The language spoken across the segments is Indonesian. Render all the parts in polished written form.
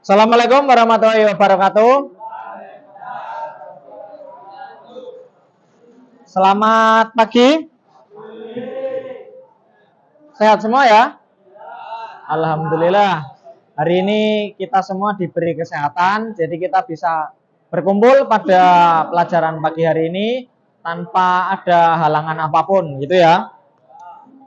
Assalamualaikum warahmatullahi wabarakatuh. Selamat pagi. Sehat semua ya? Alhamdulillah. Hari ini kita semua diberi kesehatan, jadi kita bisa berkumpul pada pelajaran pagi hari ini tanpa ada halangan apapun, gitu ya.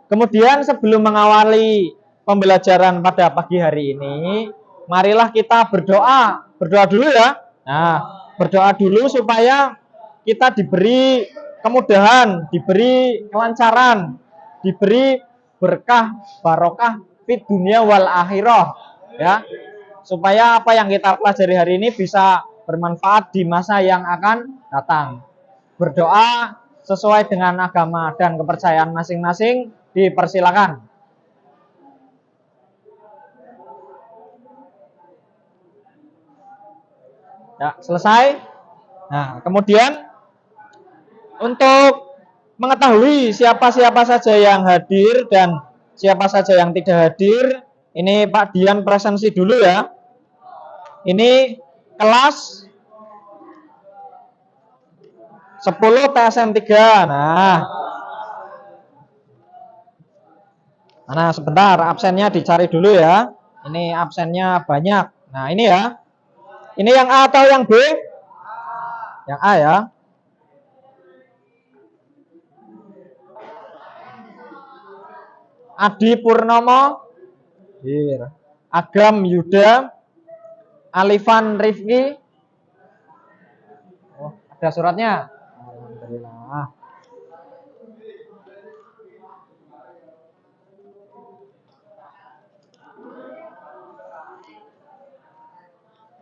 Kemudian sebelum mengawali pembelajaran pada pagi hari ini, marilah kita berdoa. Berdoa dulu ya. Nah, berdoa dulu supaya kita diberi kemudahan, diberi kelancaran, diberi berkah, barokah fit dunia wal akhirah, ya. Supaya apa yang kita pelajari hari ini bisa bermanfaat di masa yang akan datang. Berdoa sesuai dengan agama dan kepercayaan masing-masing dipersilakan. Ya, selesai. Nah, kemudian untuk mengetahui siapa-siapa saja yang hadir dan siapa saja yang tidak hadir, ini Pak Dian presensi dulu ya. Ini kelas 10 TSM 3. Nah, sebentar, absennya dicari dulu ya. Ini absennya banyak. Nah, ini ya. Ini yang A atau yang B? Yang A ya. Adi Purnomo, Agam Yuda, Alifan Rifki. Oh, ada suratnya. Alhamdulillah.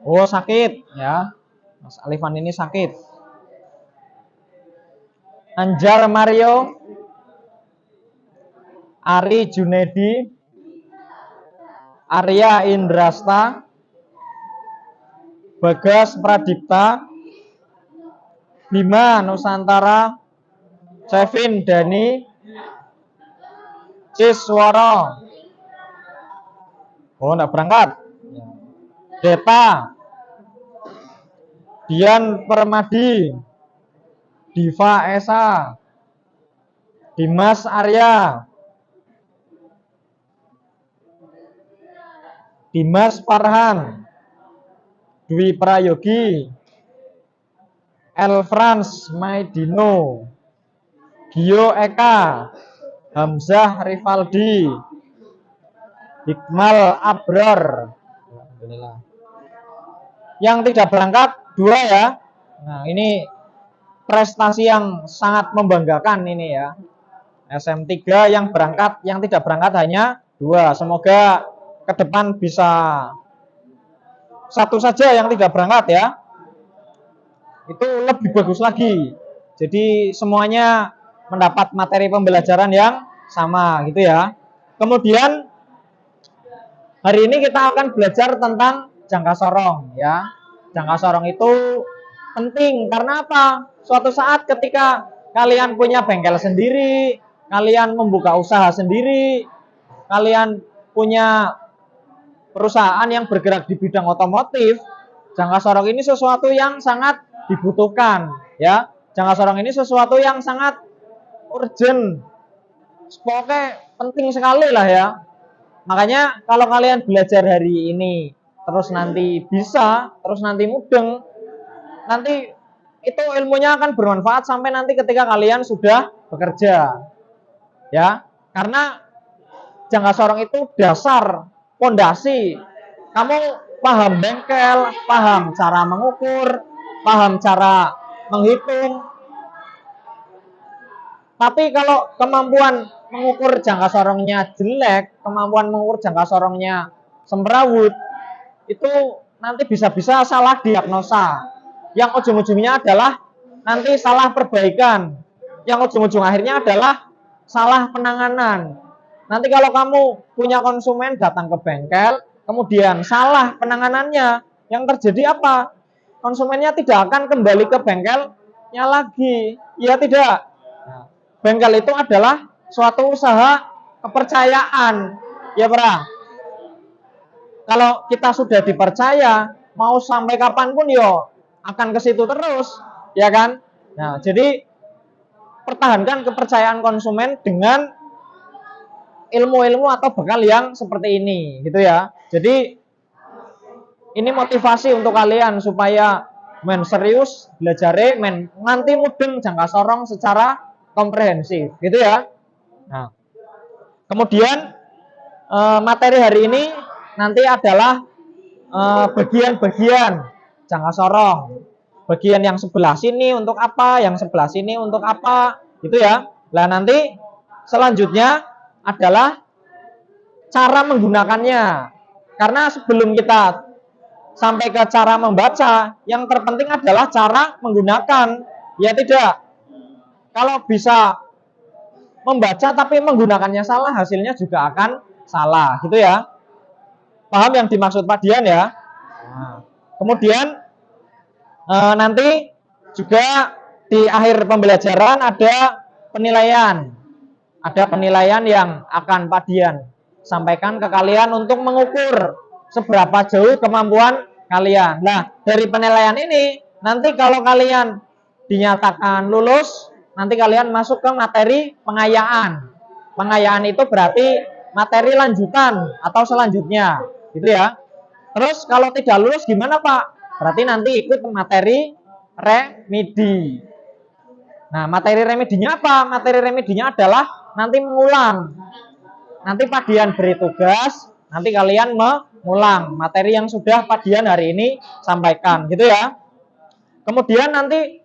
Oh, sakit ya. Mas Alifan ini sakit. Anjar Mario, Ari Junedi, Arya Indrasta, Bagas Pradipta, Bima Nusantara, Sevin Dani, Cisworo. Oh, enggak berangkat. Deta, Dian Permadi, Diva Esa, Dimas Arya, Dimas Farhan, Dwi Prayogi, Elfrans Maidino, Gio Eka, Hamzah Rivaldi, Hikmal Abror. Alhamdulillah. Yang tidak berangkat 2 ya. Nah, ini prestasi yang sangat membanggakan ini ya. SM3 yang berangkat, yang tidak berangkat hanya 2. Semoga ke depan bisa 1 saja yang tidak berangkat ya. Itu lebih bagus lagi. Jadi semuanya mendapat materi pembelajaran yang sama gitu ya. Kemudian hari ini kita akan belajar tentang jangka sorong ya. Jangka sorong itu penting karena apa? Suatu saat ketika kalian punya bengkel sendiri, kalian membuka usaha sendiri, kalian punya perusahaan yang bergerak di bidang otomotif, jangka sorong ini sesuatu yang sangat dibutuhkan ya. Jangka sorong ini sesuatu yang sangat urgent. Pokoknya penting sekali lah ya. Makanya kalau kalian belajar hari ini terus nanti bisa, terus nanti mudeng, nanti itu ilmunya akan bermanfaat sampai nanti ketika kalian sudah bekerja. Ya, karena jangka sorong itu dasar, pondasi. Kamu paham bengkel, paham cara mengukur, paham cara menghitung. Tapi kalau kemampuan mengukur jangka sorongnya jelek, kemampuan mengukur jangka sorongnya semrawut, itu nanti bisa-bisa salah diagnosa. Yang ujung-ujungnya adalah nanti salah perbaikan. Yang ujung-ujung akhirnya adalah salah penanganan. Nanti kalau kamu punya konsumen datang ke bengkel, kemudian salah penanganannya, yang terjadi apa? Konsumennya tidak akan kembali ke bengkelnya lagi. Ya tidak. Nah, bengkel itu adalah suatu usaha kepercayaan. Ya, Pra? kalau kita sudah dipercaya, mau sampai kapanpun yo akan ke situ terus, ya kan? Nah, jadi pertahankan kepercayaan konsumen dengan ilmu-ilmu atau bekal yang seperti ini, gitu ya. Jadi ini motivasi untuk kalian supaya men serius belajar men nganti mudeng jangka sorong secara komprehensif, gitu ya. Nah, kemudian materi hari ini nanti adalah bagian-bagian jangka sorong. Bagian yang sebelah sini untuk apa, yang sebelah sini untuk apa, gitu ya. Nah, nanti selanjutnya adalah cara menggunakannya. Karena sebelum kita sampai ke cara membaca, yang terpenting adalah cara menggunakan. Ya tidak. Kalau bisa membaca tapi menggunakannya salah, hasilnya juga akan salah, gitu ya. Paham yang dimaksud Pak Dian ya? Nah, kemudian nanti juga di akhir pembelajaran ada penilaian. Ada penilaian yang akan Pak Dian sampaikan ke kalian untuk mengukur seberapa jauh kemampuan kalian. Nah, dari penilaian ini, nanti kalau kalian dinyatakan lulus, nanti kalian masuk ke materi pengayaan. Pengayaan itu berarti materi lanjutan atau selanjutnya, gitu ya. Terus kalau tidak lulus gimana Pak? Berarti nanti ikut materi remedi. Nah, materi remedinya apa? Materi remedinya adalah nanti mengulang. Nanti Pak Dian beri tugas, nanti kalian mengulang materi yang sudah Pak Dian hari ini sampaikan, gitu ya. Kemudian nanti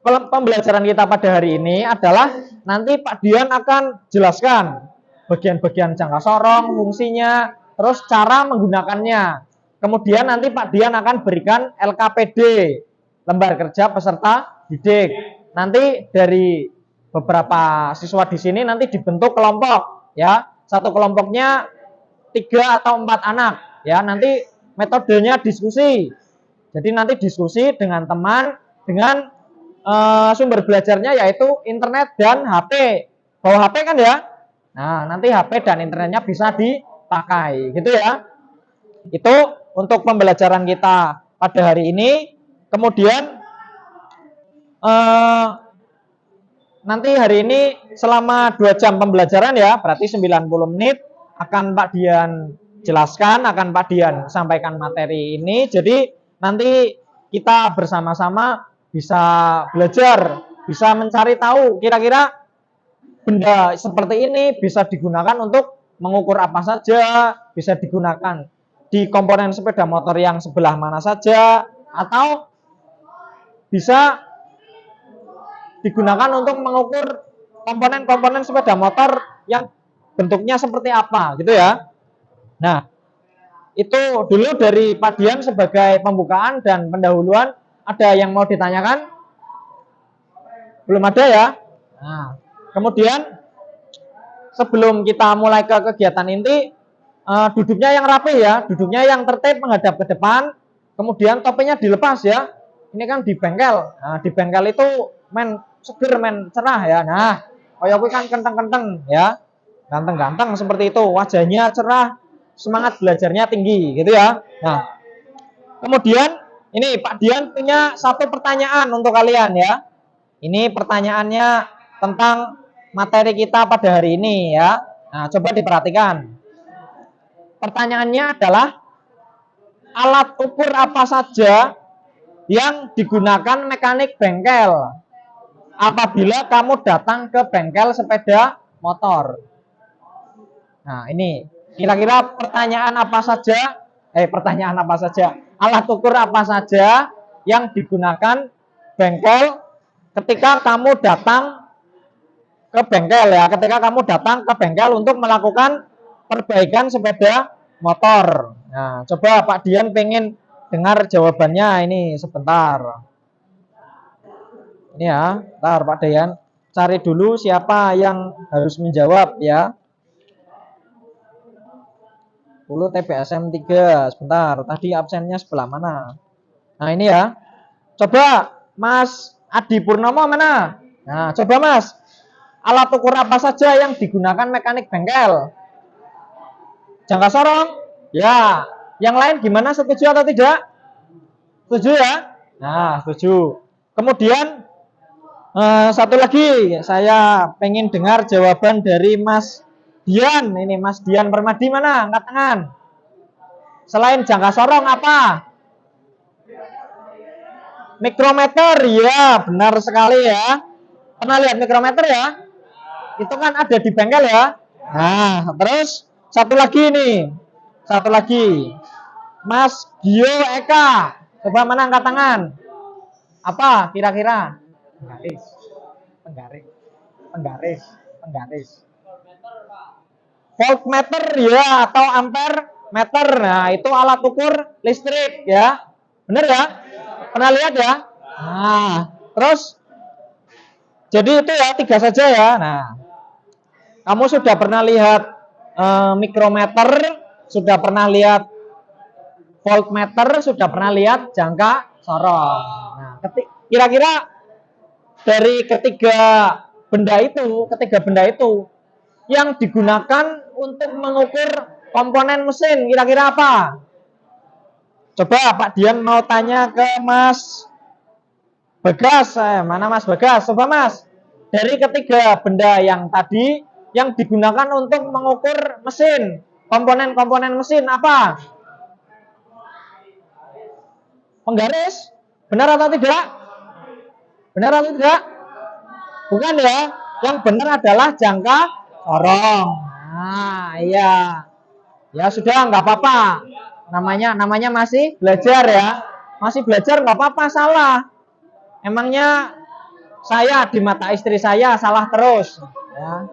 pembelajaran kita pada hari ini adalah nanti Pak Dian akan jelaskan bagian-bagian jangka sorong, fungsinya, terus cara menggunakannya. Kemudian nanti Pak Dian akan berikan LKPD, lembar kerja peserta didik. Nanti dari beberapa siswa di sini nanti dibentuk kelompok, ya. Satu kelompoknya 3 atau 4 anak, ya. Nanti metodenya diskusi. Jadi nanti diskusi dengan teman, dengan sumber belajarnya yaitu internet dan HP. Bawa HP kan ya? Nah, nanti HP dan internetnya bisa dipakai, gitu ya. Itu untuk pembelajaran kita pada hari ini. Kemudian nanti hari ini selama 2 jam pembelajaran ya, berarti 90 menit akan Pak Dian jelaskan, akan Pak Dian sampaikan materi ini. Jadi nanti kita bersama-sama bisa belajar, bisa mencari tahu kira-kira benda seperti ini bisa digunakan untuk mengukur apa saja, bisa digunakan di komponen sepeda motor yang sebelah mana saja, atau bisa digunakan untuk mengukur komponen-komponen sepeda motor yang bentuknya seperti apa, gitu ya. Nah, itu dulu dari Pak Dian sebagai pembukaan dan pendahuluan. Ada yang mau ditanyakan? Belum ada ya? Nah, kemudian sebelum kita mulai ke kegiatan inti, duduknya yang rapi ya, duduknya yang tertib menghadap ke depan. Kemudian topengnya dilepas ya. Ini kan di bengkel. Nah, di bengkel itu seger, cerah ya. Nah, koyo kuwi kan kenteng-kenteng ya. Ganteng-ganteng seperti itu, wajahnya cerah, semangat belajarnya tinggi, gitu ya. Nah, kemudian ini Pak Dian punya satu pertanyaan untuk kalian ya. Ini pertanyaannya tentang materi kita pada hari ini ya. Nah, coba diperhatikan. Pertanyaannya adalah alat ukur apa saja yang digunakan mekanik bengkel apabila kamu datang ke bengkel sepeda motor. Nah, ini kira-kira pertanyaan apa saja? Alat ukur apa saja yang digunakan bengkel ketika kamu datang ke bengkel ya? Ketika kamu datang ke bengkel untuk melakukan perbaikan sepeda motor. Nah, coba Pak Dian pengen dengar jawabannya ini sebentar. Ini ya, ntar Pak Dian cari dulu siapa yang harus menjawab ya. 10 TPSM 3, sebentar, tadi absennya sebelah mana? Nah, ini ya. Coba Mas Adi Purnomo mana? Nah, coba Mas, alat ukur apa saja yang digunakan mekanik bengkel? Jangka sorong? Ya. Yang lain gimana? Setuju atau tidak? Setuju ya? Nah, setuju. Kemudian satu lagi, saya pengen dengar jawaban dari Mas Dian. Ini Mas Dian Permadi mana? Angkat tangan. Selain jangka sorong apa? Mikrometer, ya benar sekali ya. Pernah lihat mikrometer ya? Itu kan ada di bengkel ya. Nah, terus satu lagi nih. Satu lagi. Mas Gio Eka. Coba mana angkat tangan. Apa kira-kira? Penggaris. Penggaris. Penggaris. Penggaris. Voltmeter ya atau ampere meter. Nah, itu alat ukur listrik ya. Benar ya? Pernah lihat ya? Nah, terus jadi itu ya 3 saja ya. Nah, kamu sudah pernah lihat mikrometer, sudah pernah lihat voltmeter, sudah pernah lihat jangka sorong. Nah, kira-kira dari ketiga benda itu yang digunakan untuk mengukur komponen mesin, kira-kira apa? Coba Pak Dian mau tanya ke Mas Bagas. Mana Mas Bagas? Coba Mas, dari ketiga benda yang tadi yang digunakan untuk mengukur mesin, komponen-komponen mesin apa? Penggaris. Benar atau tidak? Benar atau tidak? Bukan ya. Yang benar adalah jangka sorong. Nah, iya. Ya sudah, nggak apa-apa. Namanya masih belajar ya. Masih belajar nggak apa-apa, salah. Emangnya saya di mata istri saya salah terus ya.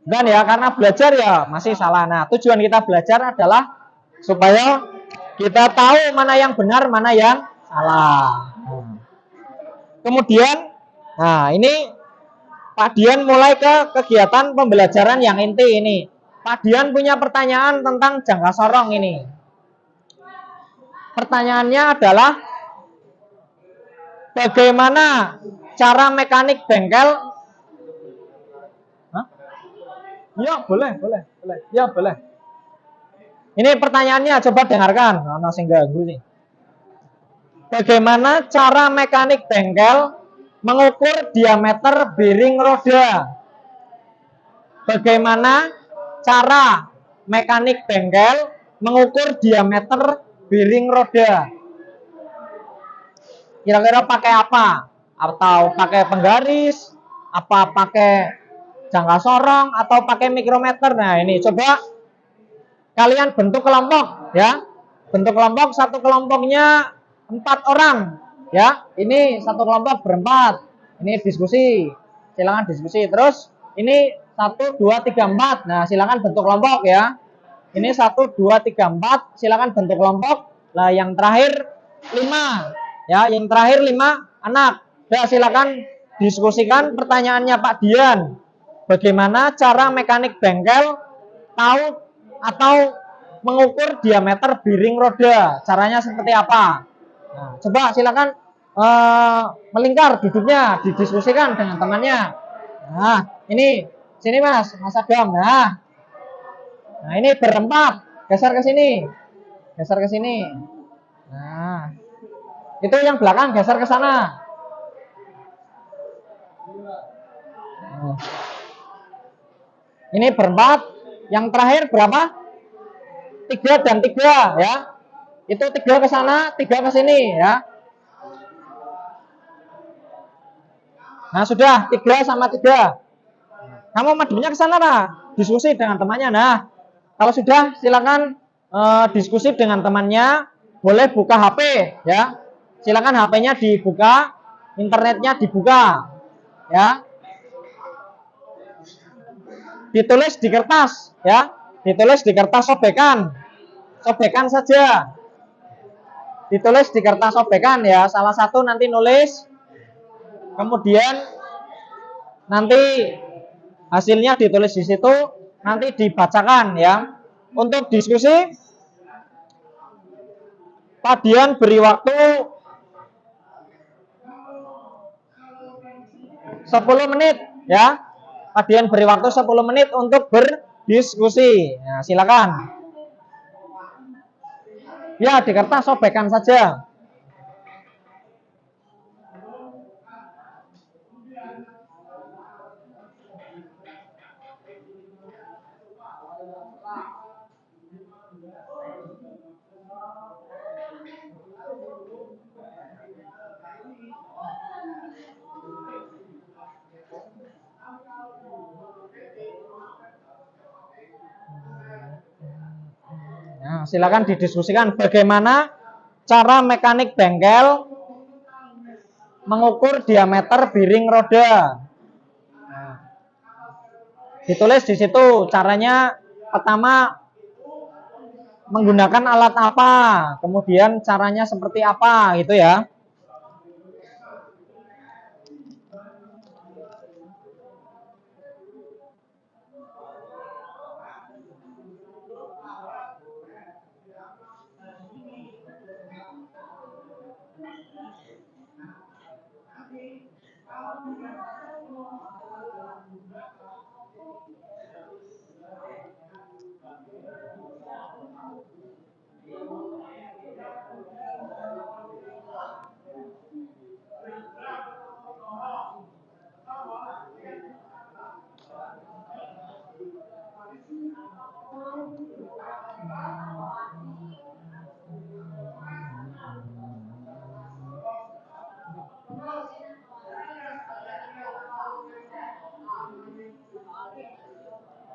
Dan ya, karena belajar ya masih salah. Nah, tujuan kita belajar adalah supaya kita tahu mana yang benar, mana yang salah. Kemudian, nah ini Pak Dian mulai ke kegiatan pembelajaran yang inti ini. Pak Dian punya pertanyaan tentang jangka sorong ini. Pertanyaannya adalah bagaimana cara mekanik bengkel? Hah? Ya, boleh. Ya, boleh. Ini pertanyaannya, coba dengarkan. Nah, sing ganggu nih. Bagaimana cara mekanik bengkel mengukur diameter bearing roda? Bagaimana cara mekanik bengkel mengukur diameter bearing roda? Kira-kira pakai apa? Atau pakai penggaris? Apa pakai jangka sorong? Atau pakai mikrometer? Nah, ini coba kalian bentuk kelompok ya. Bentuk kelompok, satu kelompoknya 4 orang ya. Ini satu kelompok berempat. Ini diskusi. Silakan diskusi. Terus ini 1 2 3 4. Nah, silakan bentuk kelompok ya. Ini 1 2 3 4, silakan bentuk kelompok. Lah yang terakhir 5. Ya, yang terakhir 5 anak. Ya, silakan diskusikan pertanyaannya Pak Dian. Bagaimana cara mekanik bengkel tahu atau mengukur diameter bearing roda? Caranya seperti apa? Nah, coba silakan melingkar duduknya, didiskusikan dengan temannya. Nah, ini sini Mas Agam. Nah, ini berempat, geser ke sini. Geser ke sini. Nah, itu yang belakang geser ke sana. Nah, ini berempat. Yang terakhir berapa? 3 dan 3 ya. Itu 3 ke sana, 3 ke sini ya. Nah, sudah 3 sama 3. Kamu madepnya ke sana lah, diskusi dengan temannya. Nah, kalau sudah silakan diskusi dengan temannya, boleh buka HP ya. Silakan HP-nya dibuka, internetnya dibuka ya. Ditulis di kertas ya. Ditulis di kertas sobekan. Sobekan saja. Ditulis di kertas sobekan ya. Salah satu nanti nulis. Kemudian nanti hasilnya ditulis di situ, nanti dibacakan ya. Untuk diskusi, Pak Dian beri waktu 10 menit ya. Pak Dian beri waktu 10 menit untuk berdiskusi. Nah, silakan. Ya, di kertas sobekkan saja. Nah, silakan didiskusikan bagaimana cara mekanik bengkel mengukur diameter biring roda. Nah, ditulis di situ caranya, pertama menggunakan alat apa, kemudian caranya seperti apa gitu ya.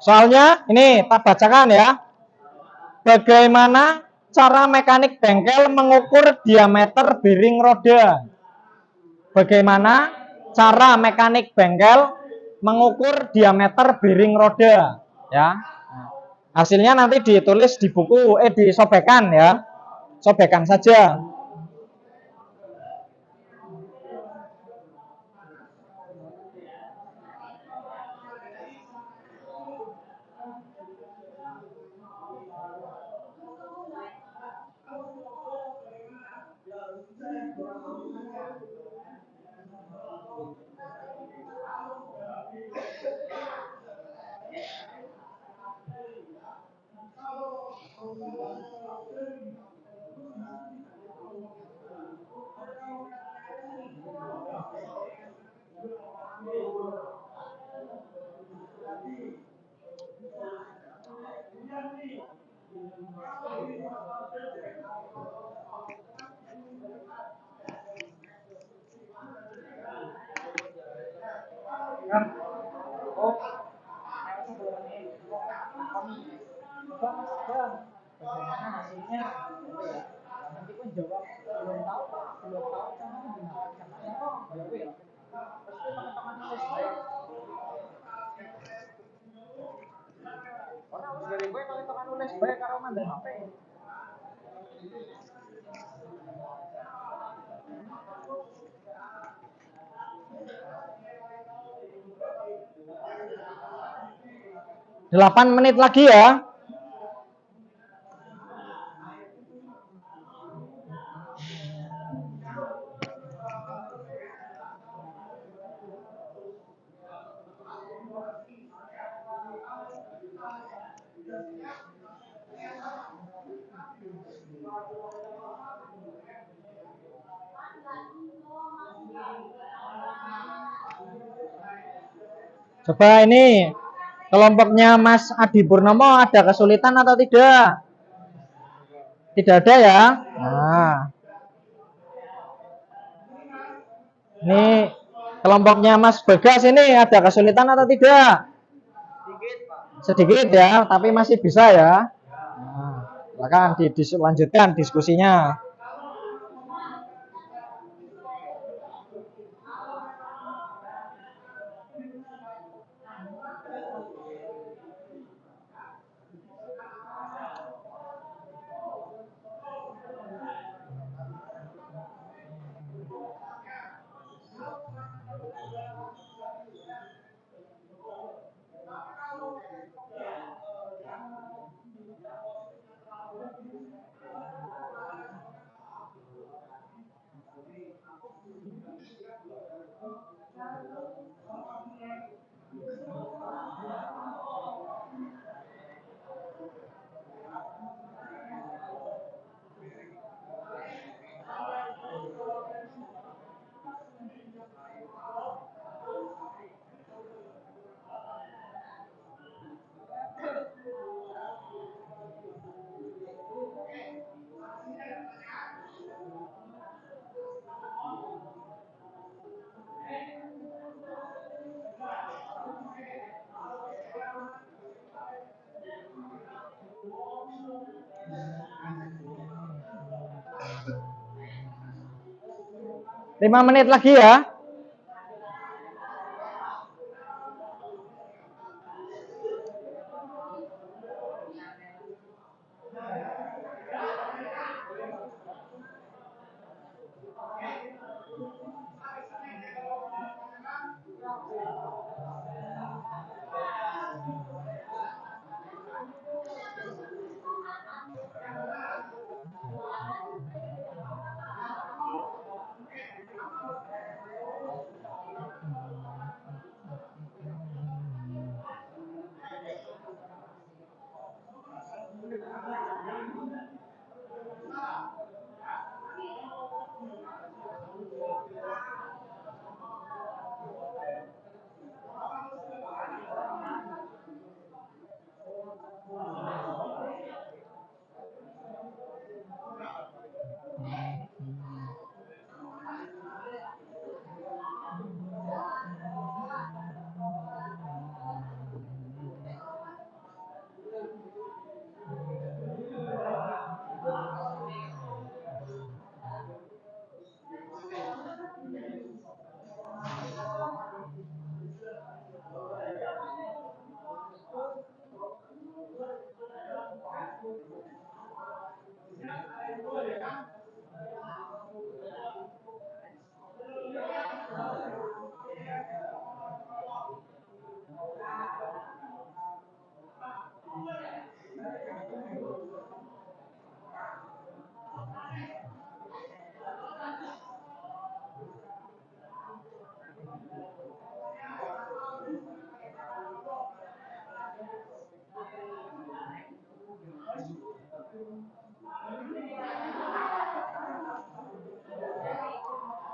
Soalnya ini tak bacakan ya. Bagaimana cara mekanik bengkel mengukur diameter biring roda? Bagaimana cara mekanik bengkel mengukur diameter biring roda? Ya. Hasilnya nanti ditulis di buku, disobekkan ya. Sobekkan saja. Delapan menit lagi ya. Coba ini kelompoknya Mas Adi Purnomo ada kesulitan atau tidak? Tidak ada ya. Nah, ini kelompoknya Mas Bagas ini ada kesulitan atau tidak? Sedikit ya, tapi masih bisa ya. Nah, silakan dilanjutkan diskusinya. 5 menit lagi ya.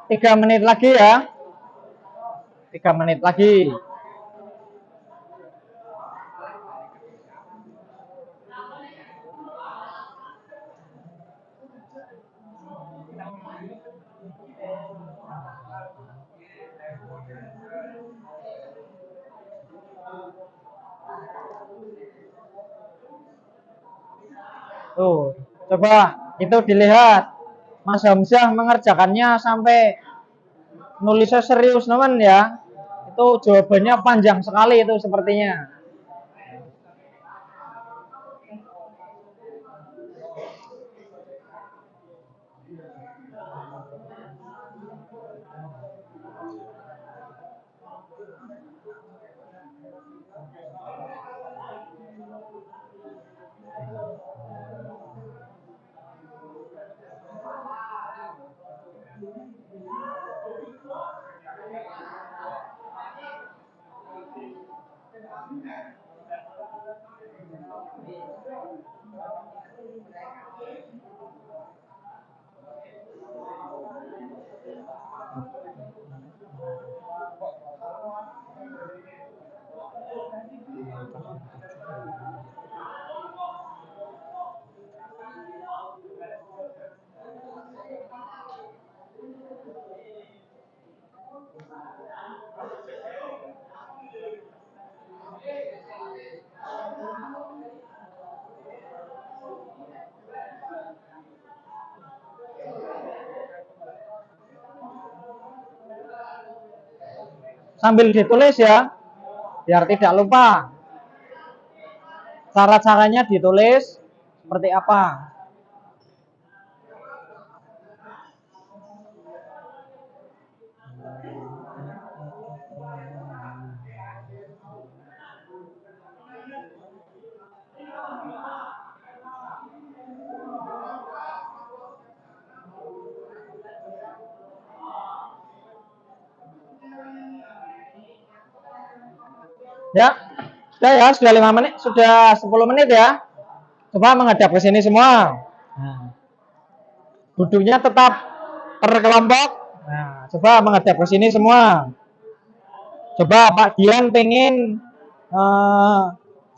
Tiga menit lagi ya. 3 menit lagi. Tuh, coba itu dilihat. Mas Hamzah mengerjakannya sampai nulisnya serius teman ya. Itu jawabannya panjang sekali itu sepertinya. Sambil ditulis ya, biar tidak lupa. Cara-caranya ditulis seperti apa. Ya, sudah 5 menit, sudah 10 menit ya. Coba menghadap ke sini semua. Nah, duduknya tetap terkelompok. Nah, coba menghadap ke sini semua. Coba Pak Dian pengen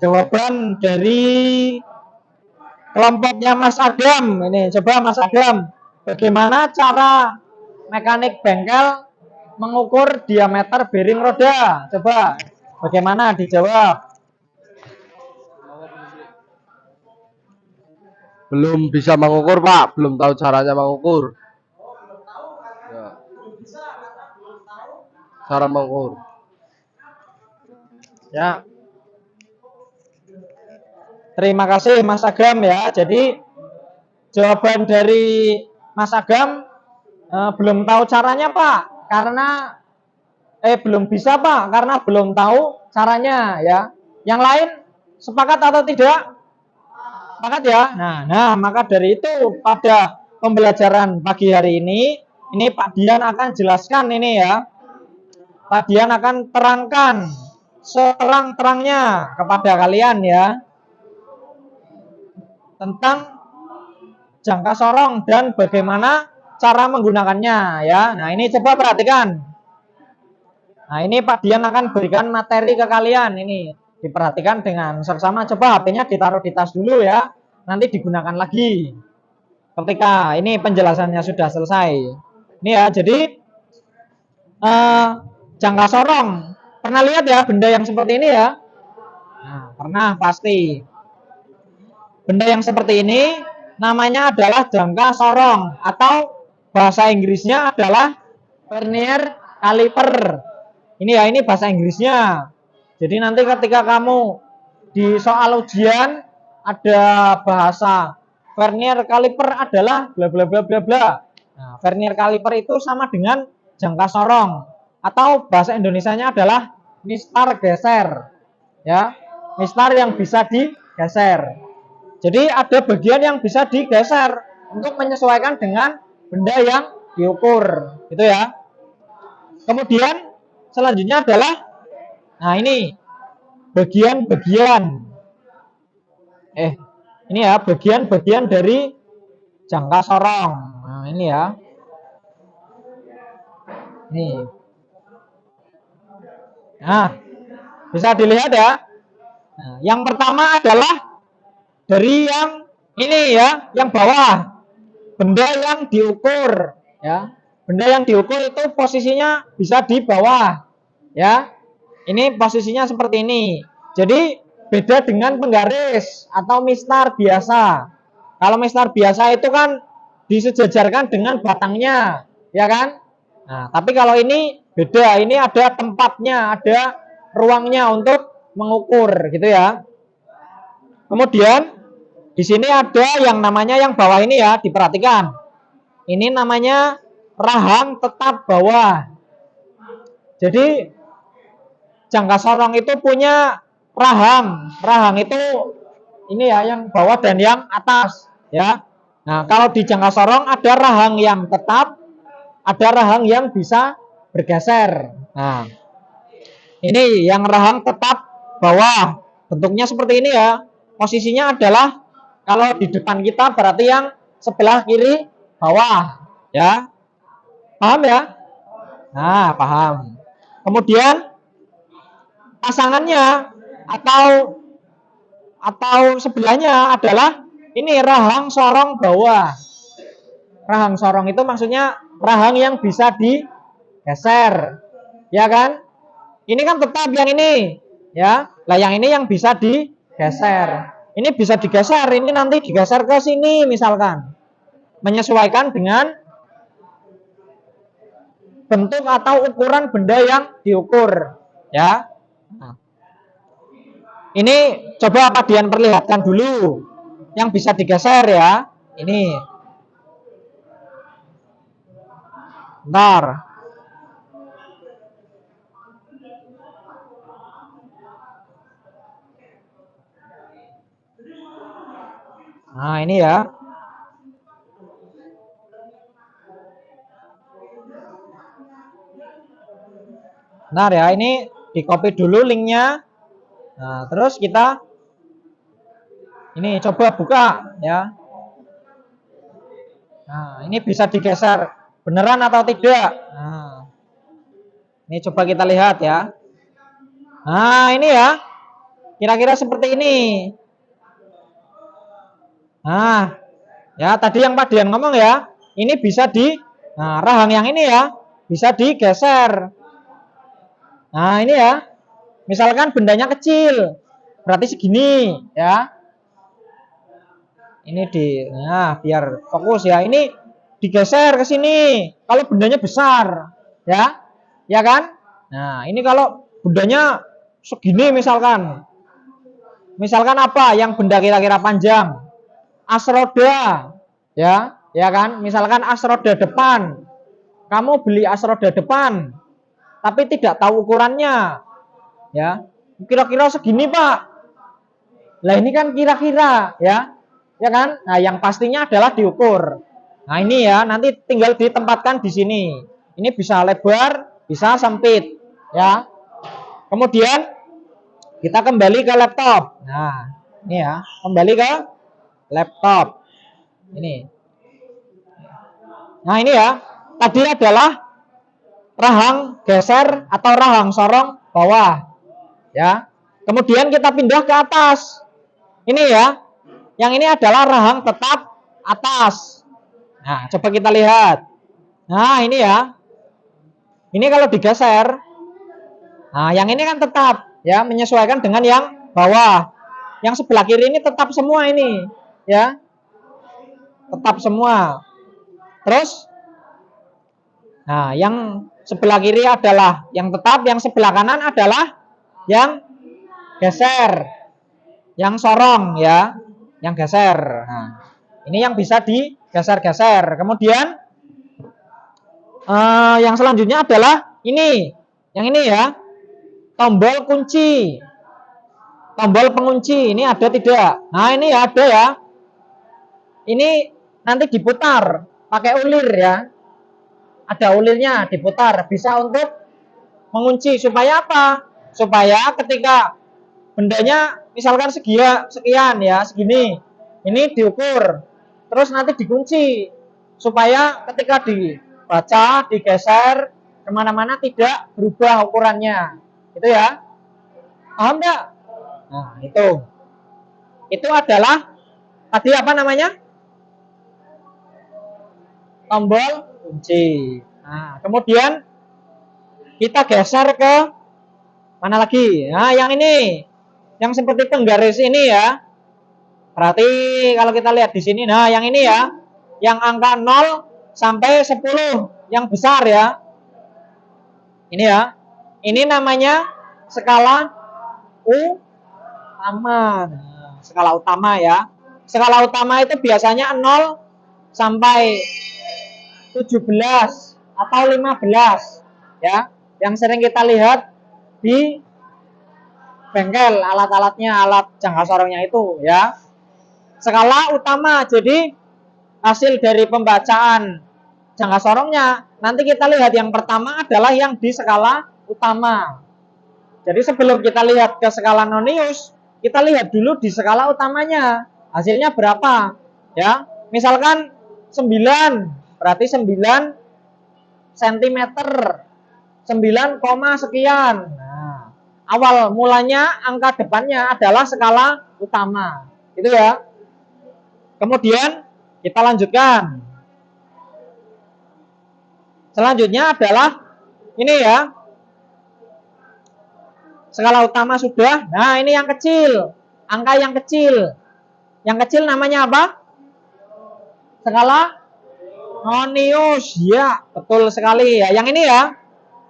jawaban dari kelompoknya Mas Adam. Ini coba Mas Adam, bagaimana cara mekanik bengkel mengukur diameter bearing roda? Coba bagaimana dijawab? Belum bisa mengukur Pak, belum tahu caranya mengukur. Ya. cara mengukur. Ya. Terima kasih Mas Agam ya. Jadi jawaban dari Mas Agam belum tahu caranya Pak, karena belum bisa Pak, karena belum tahu caranya ya. Yang lain sepakat atau tidak? Sepakat ya. Nah, maka dari itu pada pembelajaran pagi hari ini Pak Dian akan jelaskan ini ya. Pak Dian akan terangkan seterang-terangnya kepada kalian ya tentang jangka sorong dan bagaimana cara menggunakannya ya. Nah, ini coba perhatikan. Nah, ini Pak Dian akan berikan materi ke kalian ini. Diperhatikan dengan seksama. Coba HP-nya ditaruh di tas dulu ya. Nanti digunakan lagi ketika ini penjelasannya sudah selesai. Ini ya, jadi jangka sorong. Pernah lihat ya benda yang seperti ini ya? Nah, pernah pasti. Benda yang seperti ini namanya adalah jangka sorong atau bahasa Inggrisnya adalah vernier caliper. Ini ya, ini bahasa Inggrisnya. Jadi nanti ketika kamu di soal ujian ada bahasa vernier caliper adalah bla bla bla bla bla. Nah, vernier caliper itu sama dengan jangka sorong atau bahasa Indonesianya adalah mistar geser. Ya, mistar yang bisa digeser. Jadi ada bagian yang bisa digeser untuk menyesuaikan dengan benda yang diukur, gitu ya. Kemudian selanjutnya adalah, nah ini bagian-bagian, ini ya bagian-bagian dari jangka sorong. Nah ini ya, nih, nah bisa dilihat ya. Nah, yang pertama adalah dari yang ini ya, yang bawah, benda yang diukur ya. Benda yang diukur itu posisinya bisa di bawah ya. Ini posisinya seperti ini. Jadi beda dengan penggaris atau mistar biasa. Kalau mistar biasa itu kan disejajarkan dengan batangnya, ya kan? Nah, tapi kalau ini beda. Ini ada tempatnya, ada ruangnya untuk mengukur gitu ya. Kemudian di sini ada yang namanya yang bawah ini ya, diperhatikan. Ini namanya rahang tetap bawah. Jadi jangka sorong itu punya rahang. Rahang itu ini ya yang bawah dan yang atas ya. Nah, kalau di jangka sorong ada rahang yang tetap, ada rahang yang bisa bergeser. Nah, ini yang rahang tetap bawah. Bentuknya seperti ini ya. Posisinya adalah kalau di depan kita berarti yang sebelah kiri bawah ya. Paham ya? Nah, paham. Kemudian pasangannya atau sebelahnya adalah ini rahang sorong bawah. Rahang sorong itu maksudnya rahang yang bisa digeser, ya kan? Ini kan tetap yang ini, ya. Lah yang ini yang bisa digeser. Ini bisa digeser, ini nanti digeser ke sini misalkan. Menyesuaikan dengan bentuk atau ukuran benda yang diukur, ya. Nah, ini coba Pak Dian perlihatkan dulu yang bisa digeser ya. Ini. Bentar. Nah, ini ya. Bentar ya, ini di copy dulu linknya. Nah, terus kita ini coba buka ya. Nah, ini bisa digeser beneran atau tidak? Nah, ini coba kita lihat ya. Nah, ini ya. Kira-kira seperti ini. Nah, ya tadi yang Pak Dian ngomong ya. Ini bisa nah, rahang yang ini ya. Bisa digeser. Nah, ini ya. Misalkan bendanya kecil. Berarti segini ya. Ini nah biar fokus ya. Ini digeser ke sini. Kalau bendanya besar, ya kan? Nah, ini kalau bendanya segini misalkan. Misalkan apa yang benda kira-kira panjang? As roda, ya kan? Misalkan as roda depan. Kamu beli as roda depan, tapi tidak tahu ukurannya, ya. Kira-kira segini, Pak. Lah ini kan kira-kira, ya kan? Nah, yang pastinya adalah diukur. Nah, ini ya, nanti tinggal ditempatkan di sini. Ini bisa lebar, bisa sempit, ya. Kemudian kita kembali ke laptop. Nah, ini ya, kembali ke laptop. Ini. Nah, ini ya. Tadi adalah rahang geser atau rahang sorong bawah, ya. Kemudian kita pindah ke atas. Ini ya. Yang ini adalah rahang tetap atas. Nah, coba kita lihat. Nah, ini ya. Ini kalau digeser, nah yang ini kan tetap, ya, menyesuaikan dengan yang bawah. Yang sebelah kiri ini tetap semua ini, ya. Tetap semua. Terus nah, yang sebelah kiri adalah yang tetap, yang sebelah kanan adalah yang geser, yang sorong, ya, yang geser. Nah, ini yang bisa digeser-geser. Kemudian yang selanjutnya adalah ini, yang ini ya, tombol kunci, tombol pengunci. Ini ada tidak? Nah, ini ada ya. Ini nanti diputar pakai ulir ya. Ada ulirnya, diputar, bisa untuk mengunci. Supaya apa? Supaya ketika bendanya misalkan sekian ya, segini, ini diukur, terus nanti dikunci, supaya ketika dibaca, digeser kemana-mana tidak berubah ukurannya, itu ya. Paham nggak? Nah, itu adalah tadi apa namanya, tombol kunci. Nah, kemudian kita geser ke mana lagi? Nah, yang ini, yang seperti penggaris ini ya. Berarti kalau kita lihat di sini, nah yang ini ya, yang angka 0 sampai 10, yang besar ya. Ini ya. Ini namanya skala utama. Nah, skala utama ya. Skala utama itu biasanya 0 sampai 17 atau 15 ya. Yang sering kita lihat di bengkel, alat-alatnya, alat jangka sorongnya itu ya. Skala utama, jadi hasil dari pembacaan jangka sorongnya, nanti kita lihat yang pertama adalah yang di skala utama. Jadi sebelum kita lihat ke skala nonius, kita lihat dulu di skala utamanya, hasilnya berapa ya. Misalkan 9, berarti 9 cm, 9, sekian. Nah, awal mulanya angka depannya adalah skala utama, itu ya. Kemudian kita lanjutkan. Selanjutnya adalah ini ya. Skala utama sudah. Nah, ini yang kecil. Angka yang kecil. Yang kecil namanya apa? Skala nonius. Ya, betul sekali ya. Yang ini ya.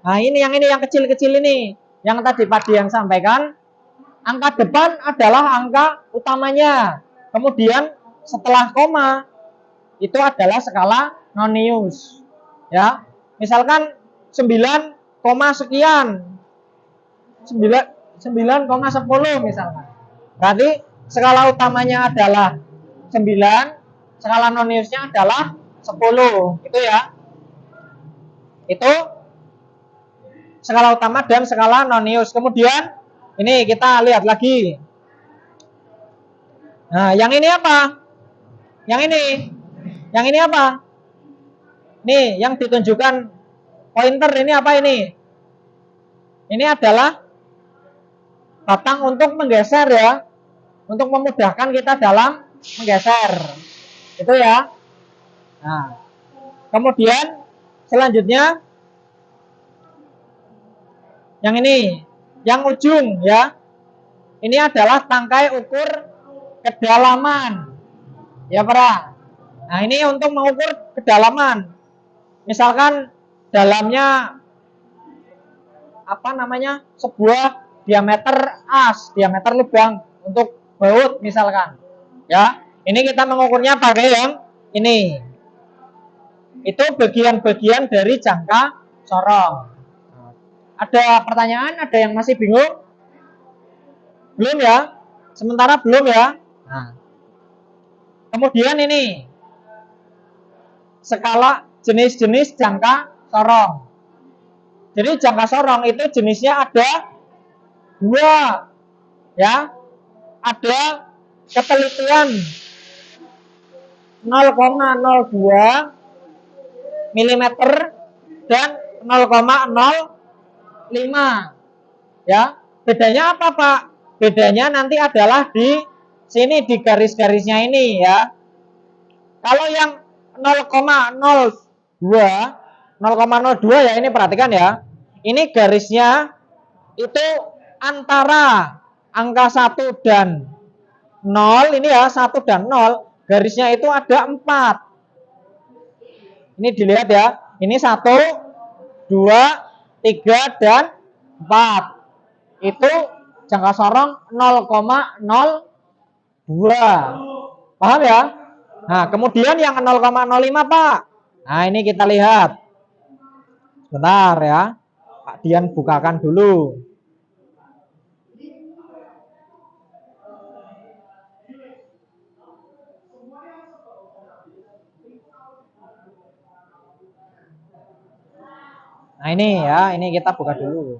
Nah, ini yang kecil-kecil ini. Yang tadi Pak Dian sampaikan, angka depan adalah angka utamanya. Kemudian setelah koma itu adalah skala nonius. Ya. Misalkan 9, sekian. 9,10 misalkan. Berarti skala utamanya adalah 9, skala noniusnya adalah 10. Itu ya. Itu skala utama dan skala nonius. Kemudian ini kita lihat lagi. Nah, yang ini apa? Yang ini. Yang ini apa? Nih, yang ditunjukkan pointer ini apa ini? Ini adalah batang untuk menggeser ya. Untuk memudahkan kita dalam menggeser. Itu ya. Nah, kemudian selanjutnya yang ini, yang ujung ya. Ini adalah tangkai ukur kedalaman. Ya, Pra. Nah, ini untuk mengukur kedalaman. Misalkan dalamnya apa namanya, sebuah diameter as, diameter lubang untuk baut misalkan. Ya, ini kita mengukurnya pakai yang ini. Itu bagian-bagian dari jangka sorong. Ada pertanyaan? Ada yang masih bingung? Belum ya? Sementara belum ya? Nah, kemudian ini skala jenis-jenis jangka sorong. Jadi jangka sorong itu jenisnya ada dua, ya. Ada ketelitian 0,02 mm dan 0,05, ya. Bedanya apa, Pak? Bedanya nanti adalah di sini, di garis-garisnya ini, ya. Kalau yang 0,02 ya, ini perhatikan ya. Ini garisnya itu antara angka 1 dan 0, ini ya, 1 dan 0, garisnya itu ada 4. Ini dilihat ya. Ini 1, 2, 3 dan 4. Itu jangka sorong 0,02. Paham ya? Nah, kemudian yang 0,05, Pak. Nah, ini kita lihat. Sebentar ya. Pak Dian bukakan dulu. Nah, ini ya, ini kita buka dulu.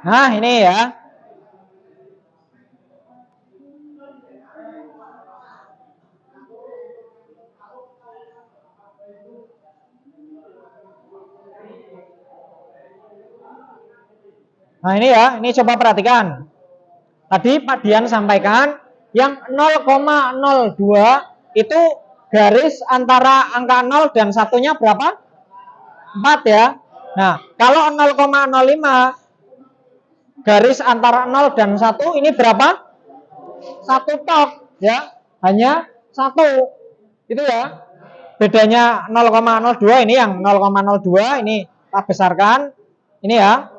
Nah, ini ya. Nah, ini ya, ini coba perhatikan. Tadi Pak Dian sampaikan yang 0,02 itu garis antara angka 0 dan satunya berapa? 4 ya. Nah, kalau 0,05 garis antara 0 dan 1 ini berapa? 1 tok ya. Hanya 1. Itu ya. Bedanya 0,02, ini yang 0,02 ini kita besarkan. Ini ya.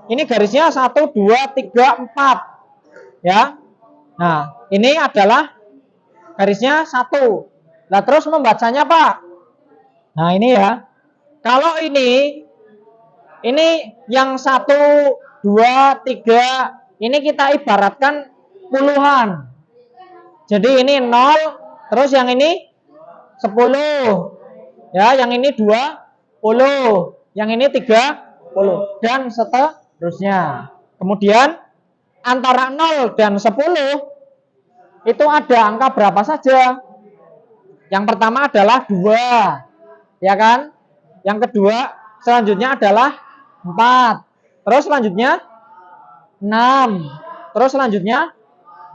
Ini garisnya 1 2 3 4 ya. Nah, ini adalah garisnya 1. Nah, terus membacanya, Pak. Nah, ini ya. Kalau ini yang 1 2 3 ini kita ibaratkan puluhan. Jadi ini 0, terus yang ini 10. Ya, yang ini 20, yang ini 30 dan seterusnya. Kemudian antara 0 dan 10 itu ada angka berapa saja? Yang pertama adalah 2, ya kan? Yang kedua selanjutnya adalah 4. Terus selanjutnya 6. Terus selanjutnya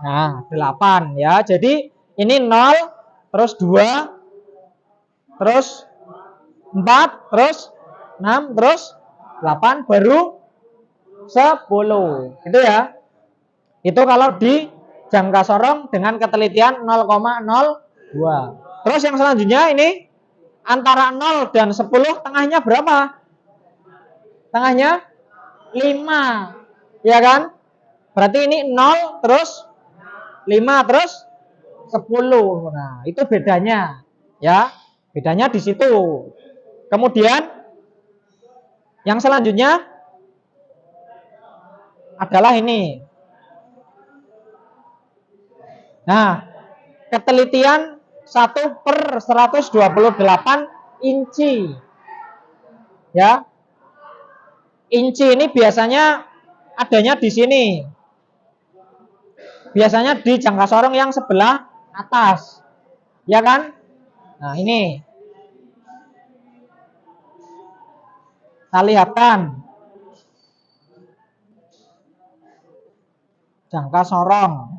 8 ya. Jadi ini 0, terus 2, terus 4, terus 6, terus 8, baru 10. Itu ya. Itu kalau di jangka sorong dengan ketelitian 0,02. Terus yang selanjutnya ini antara 0 dan 10 tengahnya berapa? Tengahnya 5. Ya kan? Berarti ini 0 terus 5 terus 10. Nah, itu bedanya. Ya. Bedanya di situ. Kemudian yang selanjutnya adalah ini. Nah, ketelitian 1/128 inci. Ya. Inci ini biasanya adanya di sini. Biasanya di jangka sorong yang sebelah atas. Ya kan? Nah, ini. Kita lihatkan. Jangka sorong.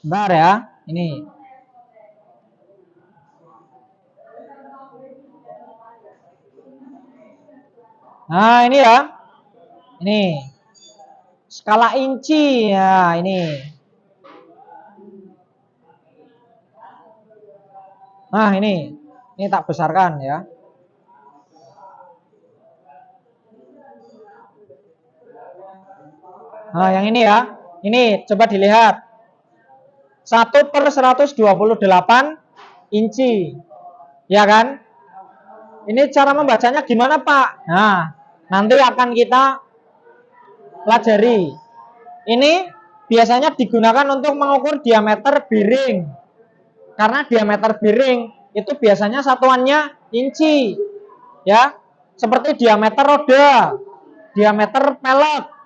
Bentar ya. Ini. Nah, ini ya. Ini. Skala inci ya, ini. Nah, ini tak besarkan ya. Nah, yang ini ya. Ini coba dilihat. 1/128 inci. Ya kan? Ini cara membacanya gimana, Pak? Nah, nanti akan kita pelajari. Ini biasanya digunakan untuk mengukur diameter piring. Karena diameter piring itu biasanya satuannya inci. Ya. Seperti diameter roda, diameter pelek.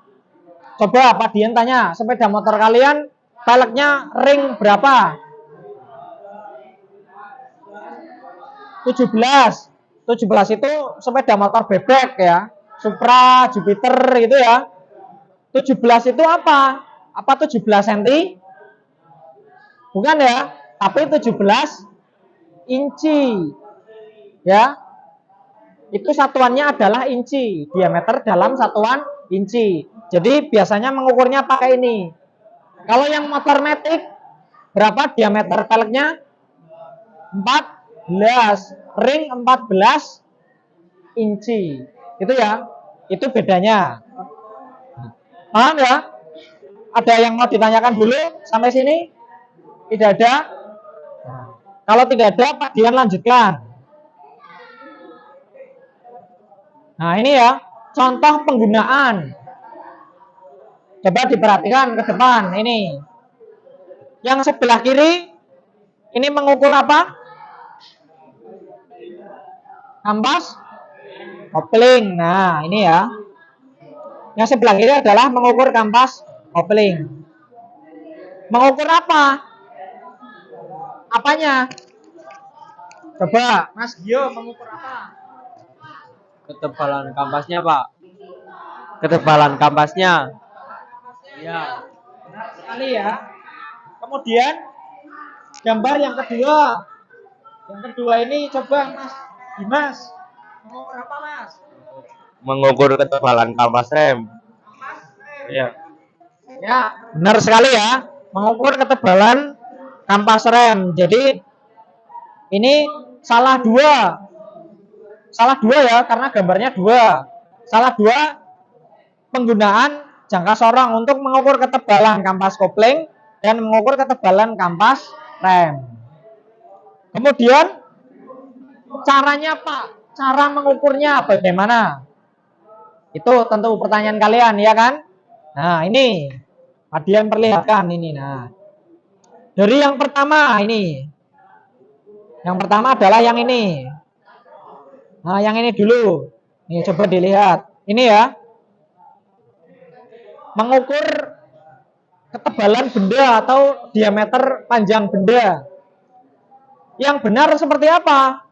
Coba Pak Dian tanya, sepeda motor kalian peleknya ring berapa? 17. 17 itu sepeda motor bebek ya. Supra, Jupiter gitu ya. 17 itu apa? Apa 17 cm? Bukan ya, tapi 17 inci. Ya. Itu satuannya adalah inci, diameter dalam satuan inci. Jadi biasanya mengukurnya pakai ini. Kalau yang motor matic berapa diameter peleknya? 14, ring 14 inci. Itu ya. Itu bedanya. Paham ya? Ada yang mau ditanyakan dulu sampai sini? Tidak ada? Nah, kalau tidak ada, Pak Dian lanjutkan. Nah, ini ya, contoh penggunaan. Coba diperhatikan ke depan. Ini. Yang sebelah kiri, ini mengukur apa? Kampas kopling. Nah, ini ya. Yang sebelah kiri adalah mengukur kampas kopling. Mengukur apa? Apanya? Coba, Mas Gio mengukur apa? Ketebalan kampasnya, Pak. Ketebalan kampasnya. Ya, benar sekali ya. Kemudian gambar yang kedua. Yang kedua ini coba Mas Dimas. Mengukur apa, Mas? Mengukur ketebalan kampas rem. Ya. Ya, benar sekali ya. Mengukur ketebalan kampas rem. Jadi ini salah dua. Salah dua ya, karena gambarnya dua. Salah dua penggunaan jangka sorong untuk mengukur ketebalan kampas kopling dan mengukur ketebalan kampas rem. Kemudian caranya Pak, cara mengukurnya bagaimana? Itu tentu pertanyaan kalian ya kan? Nah ini Pak Dian perlihatkan ini. Nah dari yang pertama ini, yang pertama adalah yang ini. Nah yang ini dulu. Nih coba dilihat. Ini ya. Mengukur ketebalan benda atau diameter panjang benda. Yang benar seperti apa?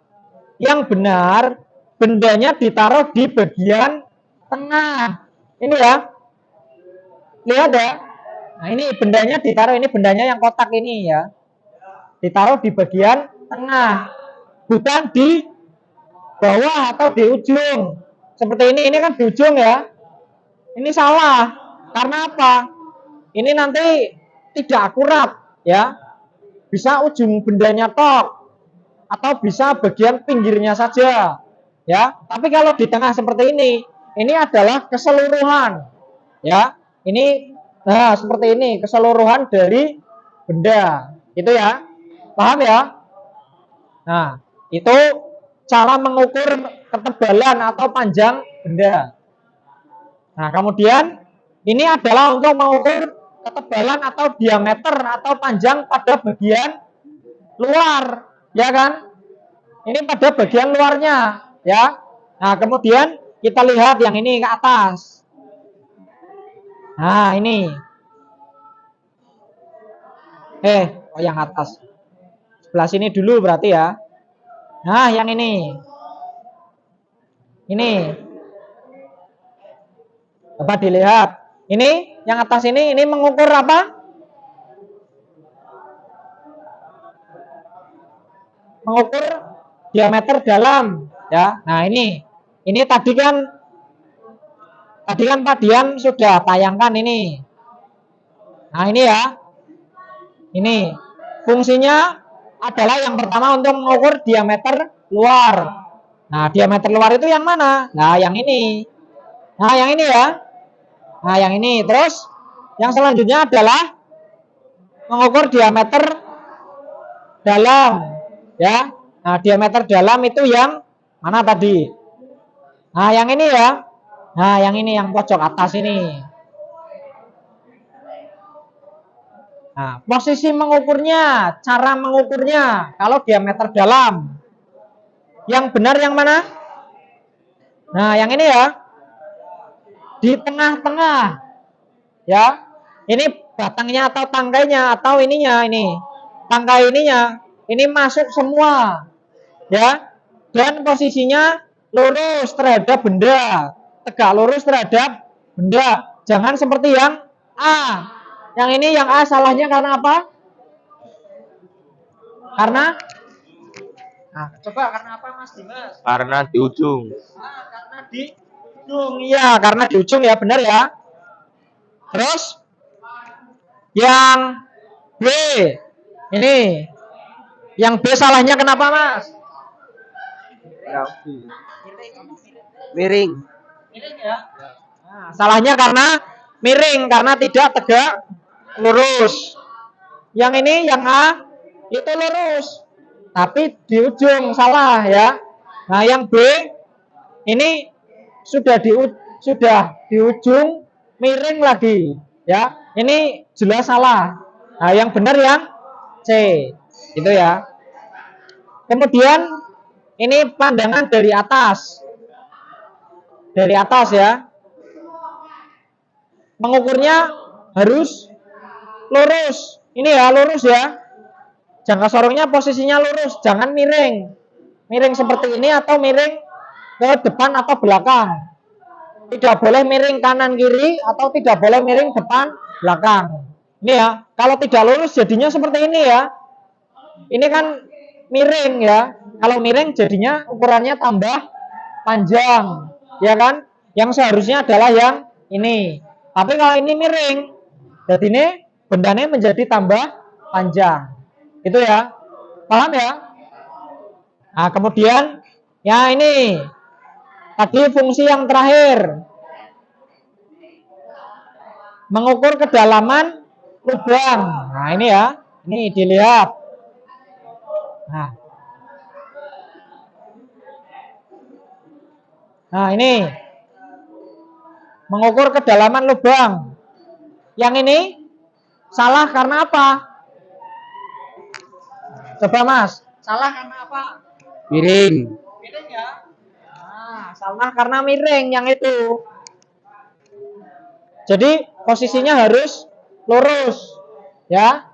Yang benar bendanya ditaruh di bagian tengah. Ini ya. Lihat ya. Nah, ini bendanya ditaruh, ini bendanya yang kotak ini ya. Ditaruh di bagian tengah. Bukan di bawah atau di ujung. Seperti ini kan di ujung ya. Ini salah. Karena apa? Ini nanti tidak akurat ya. Bisa ujung bendanya tok atau bisa bagian pinggirnya saja ya. Tapi kalau di tengah seperti ini adalah keseluruhan ya. Ini nah seperti ini keseluruhan dari benda itu ya. Paham ya? Nah itu cara mengukur ketebalan atau panjang benda. Nah kemudian ini adalah untuk mengukur ketebalan atau diameter atau panjang pada bagian luar, ya kan? Ini pada bagian luarnya, ya. Nah, kemudian kita lihat yang ini ke atas. Nah, ini. Oh yang atas. Sebelah sini dulu berarti ya. Nah, yang ini. Ini. Coba dilihat. Ini yang atas ini mengukur apa? Mengukur diameter dalam ya. Nah, ini tadi kan Pak Dian sudah tayangkan ini. Nah, ini ya. Ini fungsinya adalah yang pertama untuk mengukur diameter luar. Nah, diameter luar itu yang mana? Nah, yang ini. Nah, yang ini ya. Nah, yang ini. Terus yang selanjutnya adalah mengukur diameter dalam, ya. Nah, diameter dalam itu yang mana tadi? Nah, yang ini ya. Nah, yang ini yang pojok atas ini. Nah, posisi mengukurnya, cara mengukurnya, kalau diameter dalam, yang benar yang mana? Nah, yang ini ya, di tengah-tengah, ya. Ini batangnya atau tangkainya atau ininya ini, tangkai ininya, ini masuk semua, ya. Dan posisinya lurus terhadap benda, tegak lurus terhadap benda. Jangan seperti yang A. Yang ini yang A salahnya karena apa? Karena coba karena apa Mas Dimas? Karena di ujung. Karena di ujung. Iya, karena di ujung ya, benar ya. Terus yang B. Ini. Yang B salahnya kenapa, Mas? Miring. Miring ya. Nah, salahnya karena miring, karena tidak tegak lurus. Yang ini yang A itu lurus, tapi di ujung salah ya. Nah, yang B ini sudah di ujung miring lagi ya. Ini jelas salah. Nah, yang benar yang C. Itu ya. Kemudian ini pandangan dari atas. Dari atas ya. Mengukurnya harus lurus. Ini ya, lurus ya. Jangka sorongnya posisinya lurus, jangan miring. Miring seperti ini atau miring ke depan atau belakang. Tidak boleh miring kanan kiri atau tidak boleh miring depan belakang. Ini ya, kalau tidak lurus jadinya seperti ini ya. Ini kan miring ya. Kalau miring jadinya ukurannya tambah panjang, ya kan? Yang seharusnya adalah yang ini. Tapi kalau ini miring, jadi ini bendanya menjadi tambah panjang. Itu ya. Paham ya? Nah, kemudian ya ini tadi fungsi yang terakhir. Mengukur kedalaman lubang. Nah, ini ya. Ini dilihat. Nah, ini mengukur kedalaman lubang. Yang ini salah karena apa? Coba Mas, salah karena apa? Miring. Miring ya? Nah, salah karena miring yang itu. Jadi posisinya harus lurus, ya.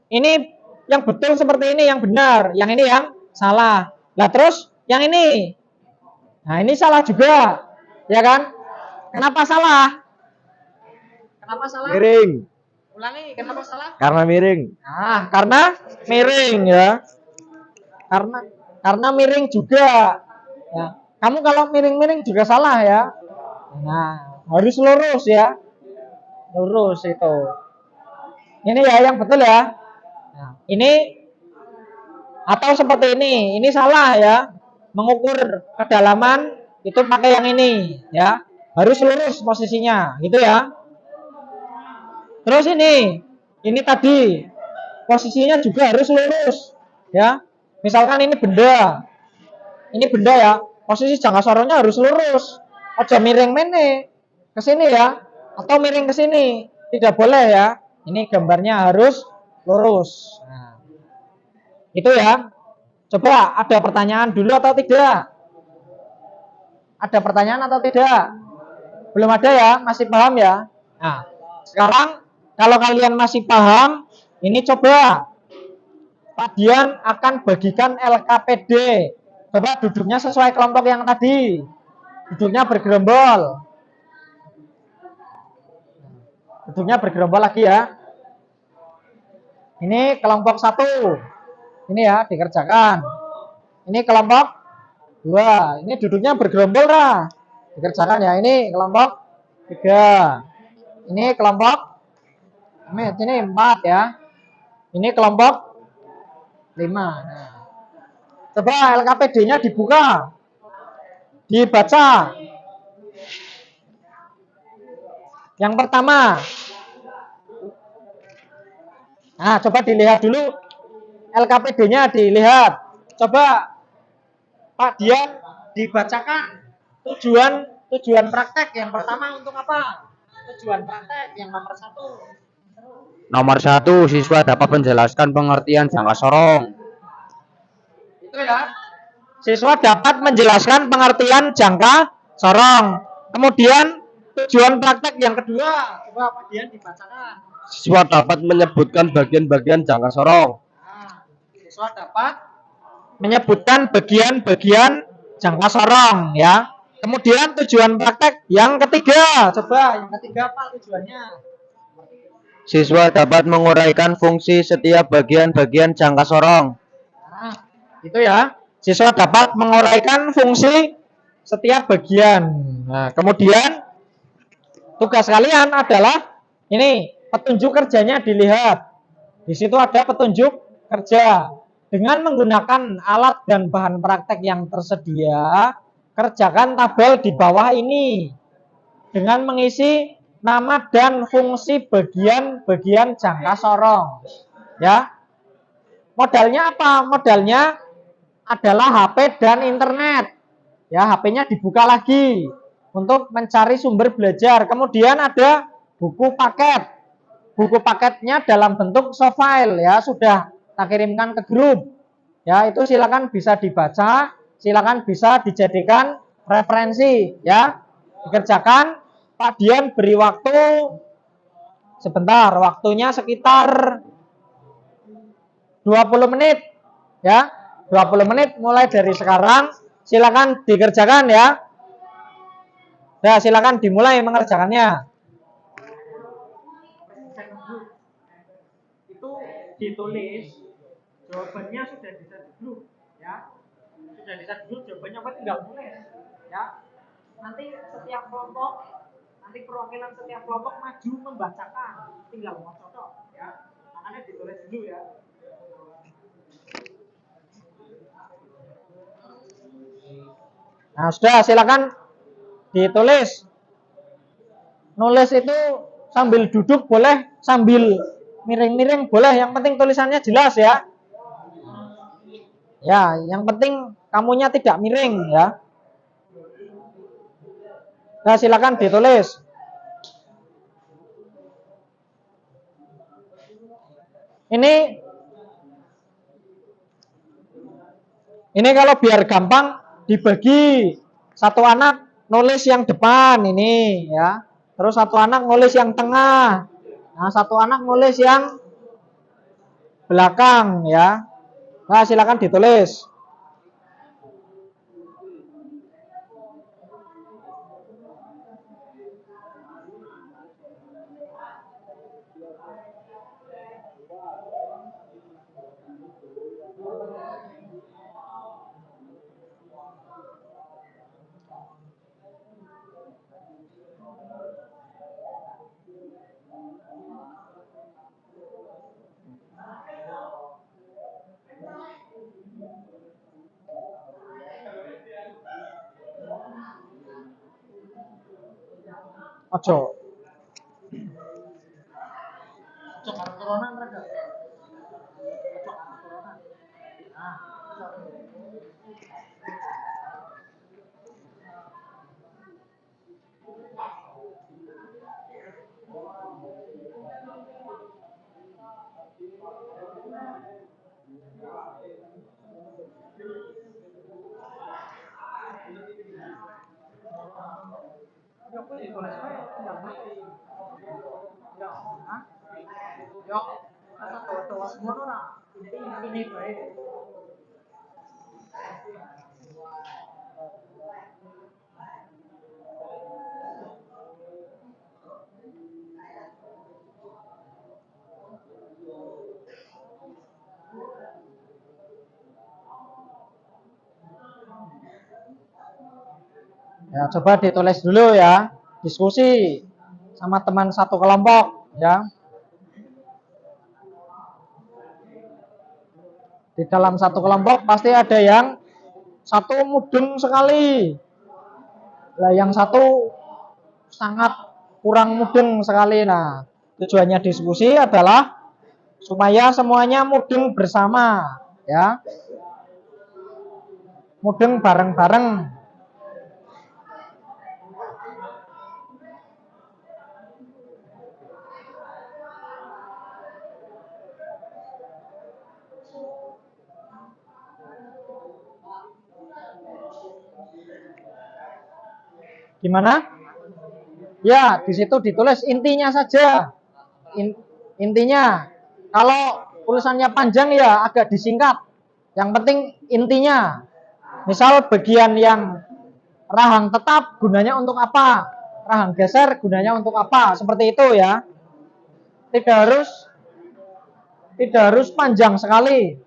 Ini yang betul seperti ini yang benar, yang ini yang salah. Nah terus yang ini, nah ini salah juga, ya kan? Kenapa salah? Kenapa salah? Miring. Ulangi, kenapa salah? Karena miring. Nah, karena miring ya. Karena miring juga. Ya. Kamu kalau miring-miring juga salah ya. Nah, harus lurus ya. Lurus itu. Ini ya yang betul ya. Nah, ini atau seperti ini salah ya. Mengukur kedalaman itu pakai yang ini ya. Harus lurus posisinya, gitu ya. Terus ini tadi posisinya juga harus lurus ya. Misalkan ini benda ya, posisi jangka sorongnya harus lurus. Aja miring mene ke sini ya, atau miring ke sini, tidak boleh ya. Ini gambarnya harus lurus. Nah, itu ya. Coba ada pertanyaan dulu atau tidak? Ada pertanyaan atau tidak? Belum ada ya, masih paham ya? Nah, sekarang kalau kalian masih paham, ini coba Pak Dian akan bagikan LKPD. Coba duduknya sesuai kelompok yang tadi. Duduknya bergerombol. Duduknya bergerombol lagi ya. Ini kelompok 1. Ini ya, dikerjakan. Ini kelompok 2. Ini duduknya bergerombol lah. Dikerjakan ya. Ini kelompok 3. Ini kelompok ini 4 ya. Ini kelompok 5. Nah, coba LKPD-nya dibuka, dibaca. Yang pertama, nah coba dilihat dulu LKPD-nya dilihat. Coba Pak Dian dibacakan tujuan praktek yang pertama untuk apa? Tujuan praktek yang nomor 1. Nomor 1, siswa dapat menjelaskan pengertian jangka sorong. Itu ya. Siswa dapat menjelaskan pengertian jangka sorong. Kemudian tujuan praktek yang kedua, coba Pak Dian dibacakan. Siswa dapat menyebutkan bagian-bagian jangka sorong. Nah, siswa dapat menyebutkan bagian-bagian jangka sorong ya. Kemudian tujuan praktek yang ketiga, coba yang ketiga apa tujuannya? Siswa dapat menguraikan fungsi setiap bagian-bagian jangka sorong. Nah, itu ya. Siswa dapat menguraikan fungsi setiap bagian. Nah, kemudian tugas kalian adalah ini petunjuk kerjanya dilihat. Di situ ada petunjuk kerja. Dengan menggunakan alat dan bahan praktek yang tersedia, kerjakan tabel di bawah ini dengan mengisi nama dan fungsi bagian-bagian jangka sorong. Ya. Modalnya apa? Modalnya adalah HP dan internet. Ya, HP-nya dibuka lagi untuk mencari sumber belajar. Kemudian ada buku paket. Buku paketnya dalam bentuk soft file ya, sudah tak kirimkan ke grup. Ya, itu silakan bisa dibaca, silakan bisa dijadikan referensi ya. Dikerjakan. Pak Dian beri waktu sebentar, waktunya sekitar 20 menit ya. 20 menit mulai dari sekarang. Silakan dikerjakan ya. Ya, silakan dimulai mengerjakannya. Itu ditulis jawabannya sudah bisa di grup ya. Sudah bisa di grup jawabannya, apa tinggal tulis ya. Nanti setiap kelompok, nanti perwakilan setiap kelompok maju membacakan, tinggal mau cocok ya. Makanya ditulis dulu ya. Nah, sudah silakan ditulis. Nulis itu sambil duduk boleh, sambil miring-miring boleh, yang penting tulisannya jelas ya. Ya, yang penting kamunya tidak miring ya. Nah, silakan ditulis. Ini kalau biar gampang dibagi, satu anak nulis yang depan ini ya. Terus satu anak nulis yang tengah. Nah, satu anak nulis yang belakang ya. Nah, silakan ditulis. Ojo. Ojo karo corona mereka. Ojo karo corona. Nah, ya, coba ditulis dulu ya. Diskusi sama teman satu kelompok ya. Di dalam satu kelompok pasti ada yang satu mudeng sekali. Lah yang satu sangat kurang mudeng sekali. Nah, tujuannya diskusi adalah supaya semuanya mudeng bersama, ya. Mudeng bareng-bareng. Gimana? Ya, di situ ditulis intinya saja. Intinya. Kalau tulisannya panjang ya agak disingkat. Yang penting intinya. Misal bagian yang rahang tetap gunanya untuk apa? Rahang geser gunanya untuk apa? Seperti itu ya. Tidak harus panjang sekali.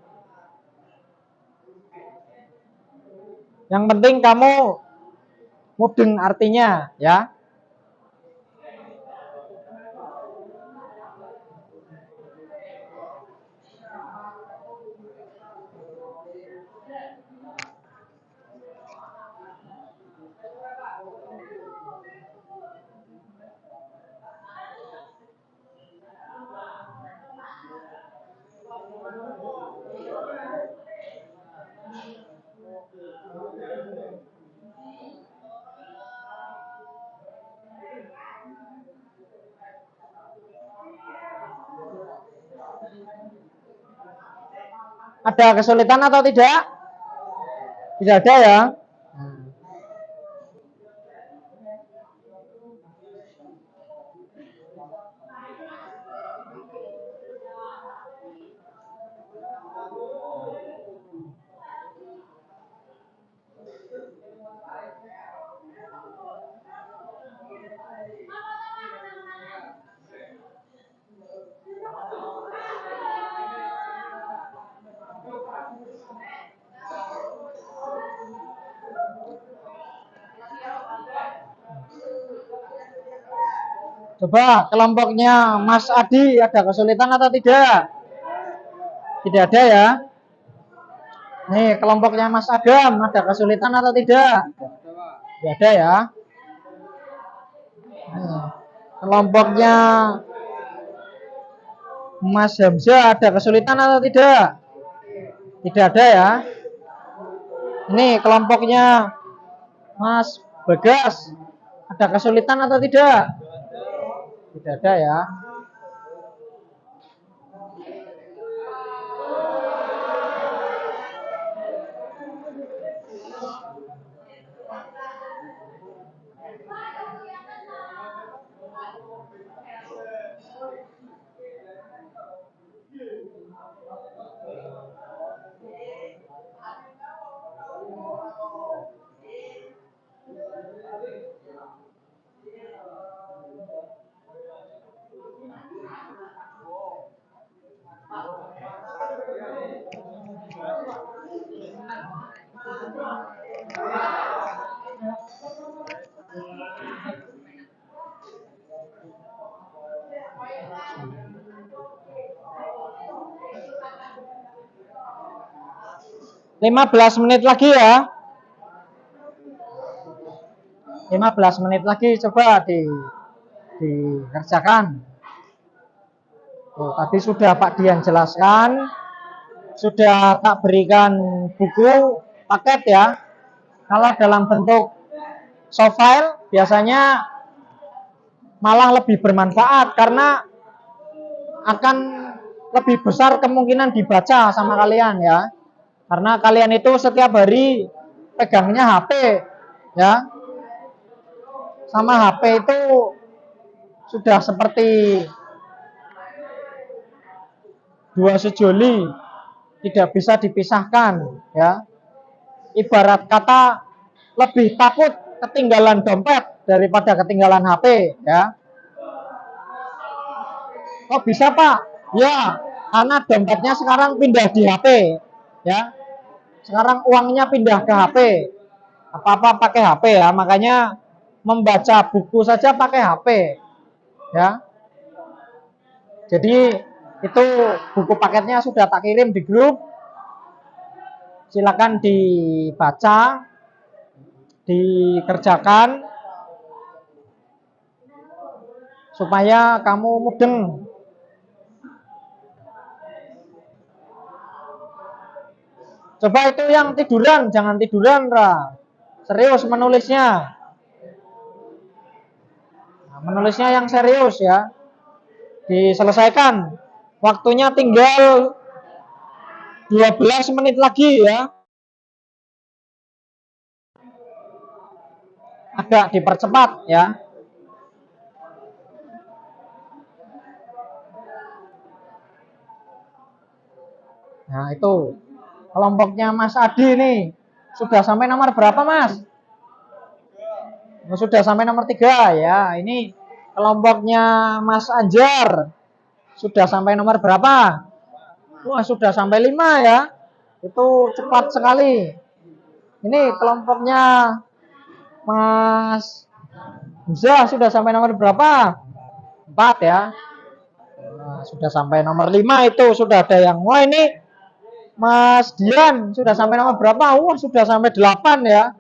Yang penting kamu mudeng artinya, ya. Ada kesulitan atau tidak? Tidak ada ya. Coba kelompoknya Mas Adi ada kesulitan atau tidak? Tidak ada ya. Nih kelompoknya Mas Adam ada kesulitan atau tidak? Tidak ada ya. Nih, kelompoknya Mas Hamzah ada kesulitan atau tidak? Tidak ada ya. Ini kelompoknya Mas Bagas ada kesulitan atau tidak? Tidak ada ya. Lima belas menit lagi ya. 15 menit lagi coba dikerjakan. Tadi sudah Pak Dian jelaskan, sudah tak berikan buku paket ya. Kalau dalam bentuk soft file biasanya malah lebih bermanfaat karena akan lebih besar kemungkinan dibaca sama kalian ya. Karena kalian itu setiap hari pegangnya HP ya. Sama HP itu sudah seperti dua sejoli, tidak bisa dipisahkan ya. Ibarat kata lebih takut ketinggalan dompet daripada ketinggalan HP ya. Kok bisa Pak? Ya, karena dompetnya sekarang pindah di HP ya. Sekarang uangnya pindah ke HP. Apa-apa pakai HP ya, makanya membaca buku saja pakai HP ya. Jadi itu buku paketnya sudah tak kirim di grup. silakan dibaca, dikerjakan supaya kamu mudeng. Coba itu yang tiduran, jangan tiduran, Ra. Serius menulisnya. Nah, menulisnya yang serius ya. Diselesaikan. Waktunya tinggal 12 menit lagi ya. Agak dipercepat ya. Nah, itu kelompoknya Mas Adi nih. Sudah sampai nomor berapa, Mas? Sudah sampai nomor 3 ya. Ini kelompoknya Mas Anjar. Sudah sampai nomor berapa? Wah, sudah sampai 5 ya. Itu cepat sekali. Ini kelompoknya Mas Hamzah sudah sampai nomor berapa? 4 ya. Nah, sudah sampai nomor 5 itu sudah ada yang. Wah, ini Mas Dian sudah sampai nomor berapa? Wah, sudah sampai 8 ya.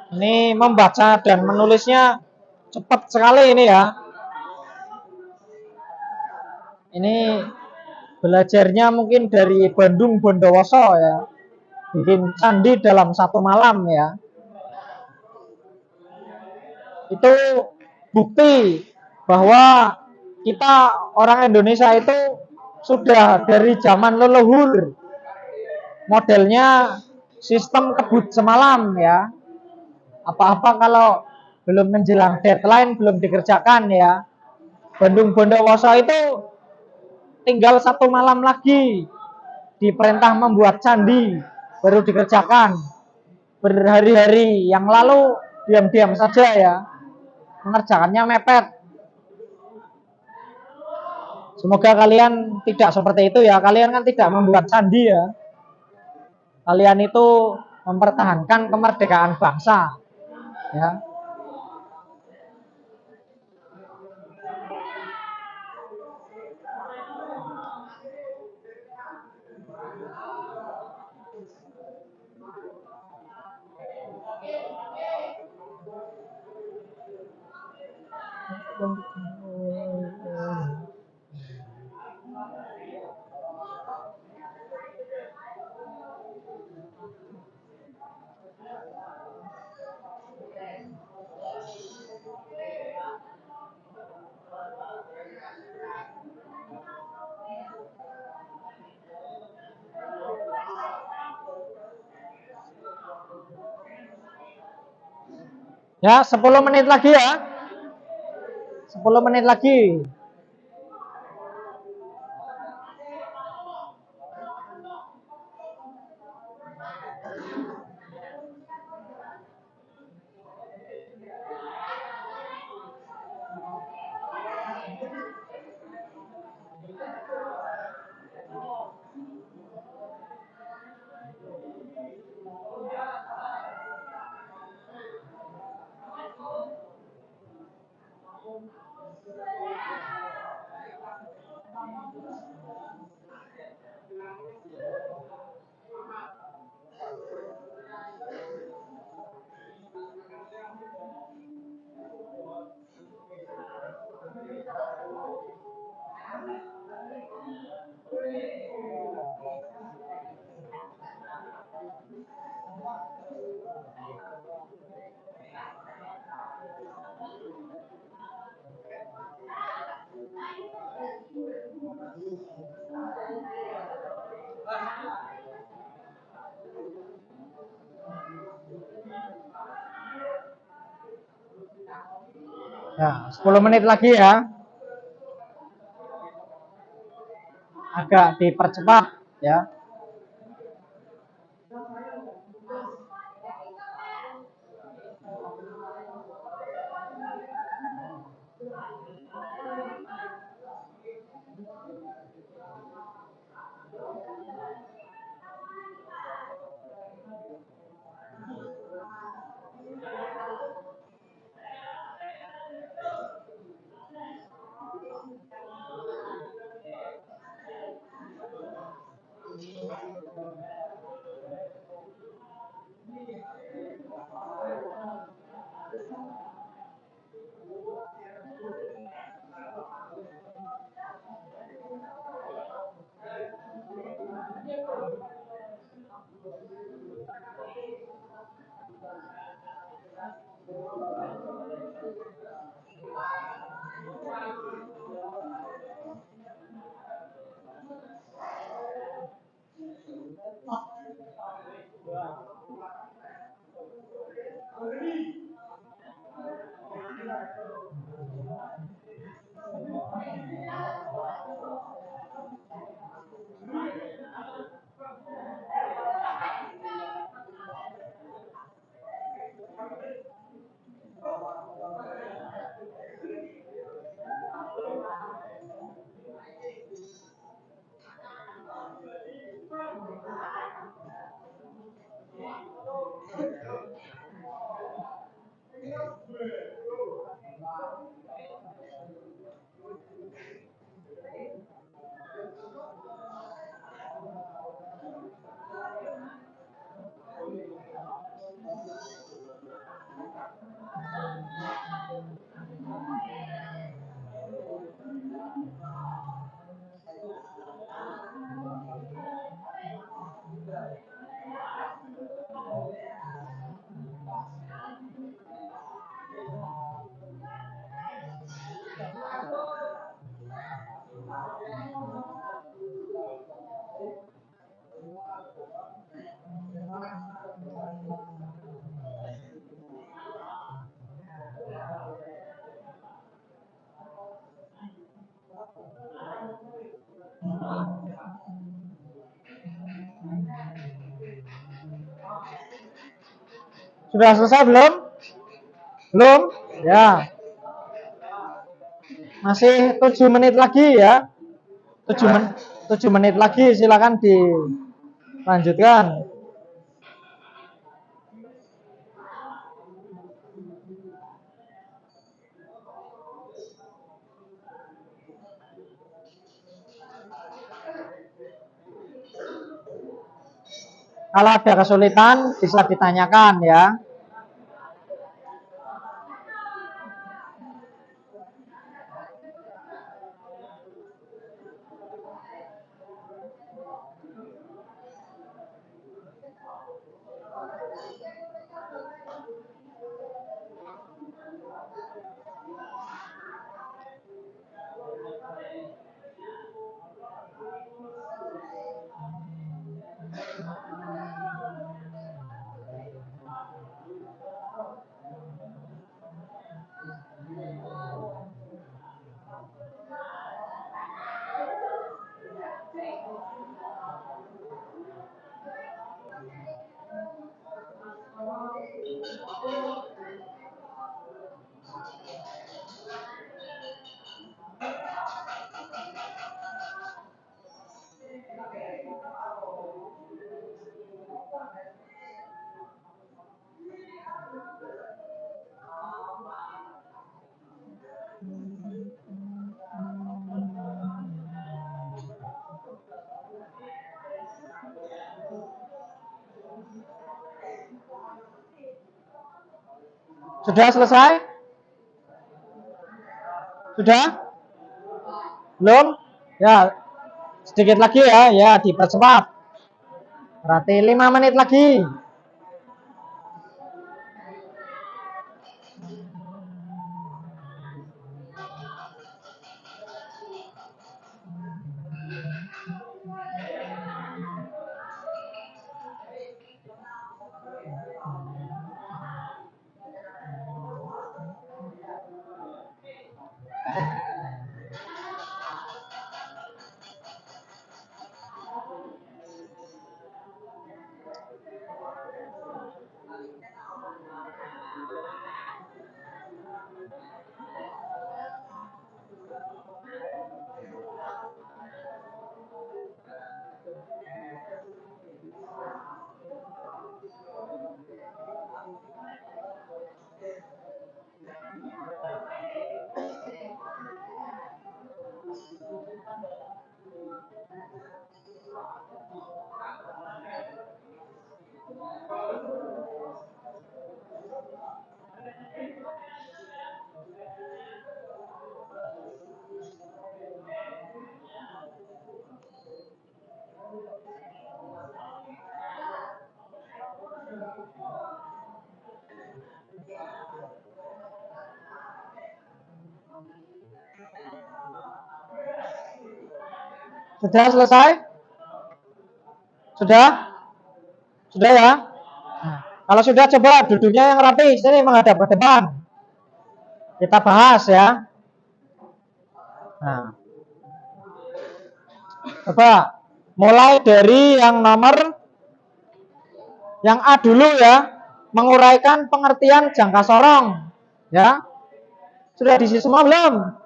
Ini membaca dan menulisnya cepat sekali ini ya. Ini belajarnya mungkin dari Bandung Bondowoso ya. Bikin candi dalam 1 malam ya. Itu bukti bahwa kita orang Indonesia itu sudah dari zaman leluhur modelnya sistem kebut semalam ya. Apa-apa kalau belum menjelang deadline belum dikerjakan ya. Bandung Bondowoso itu tinggal 1 malam lagi diperintah membuat candi baru dikerjakan. Berhari-hari yang lalu diam-diam saja ya, mengerjakannya mepet. Semoga kalian tidak seperti itu ya. Kalian kan tidak membuat candi ya. Kalian itu mempertahankan kemerdekaan bangsa ya. Ya, 10 menit lagi ya. 10 menit lagi. Ya, 10 menit lagi ya. Agak dipercepat ya. Sudah selesai belum? Belum? Ya. Masih 7 menit lagi ya. 7 menit lagi, silakan dilanjutkan. Kalau ada kesulitan bisa ditanyakan ya. Sudah selesai? Sudah? Belum? Ya, sedikit lagi ya, ya dipercepat. Berarti 5 menit lagi. Sudah selesai? Sudah? Sudah ya? Nah, kalau sudah coba duduknya yang rapi, sini menghadap ke depan. Kita bahas ya. Nah, coba mulai dari yang nomor yang A dulu ya, menguraikan pengertian jangka sorong. Ya, sudah diisi semua belum?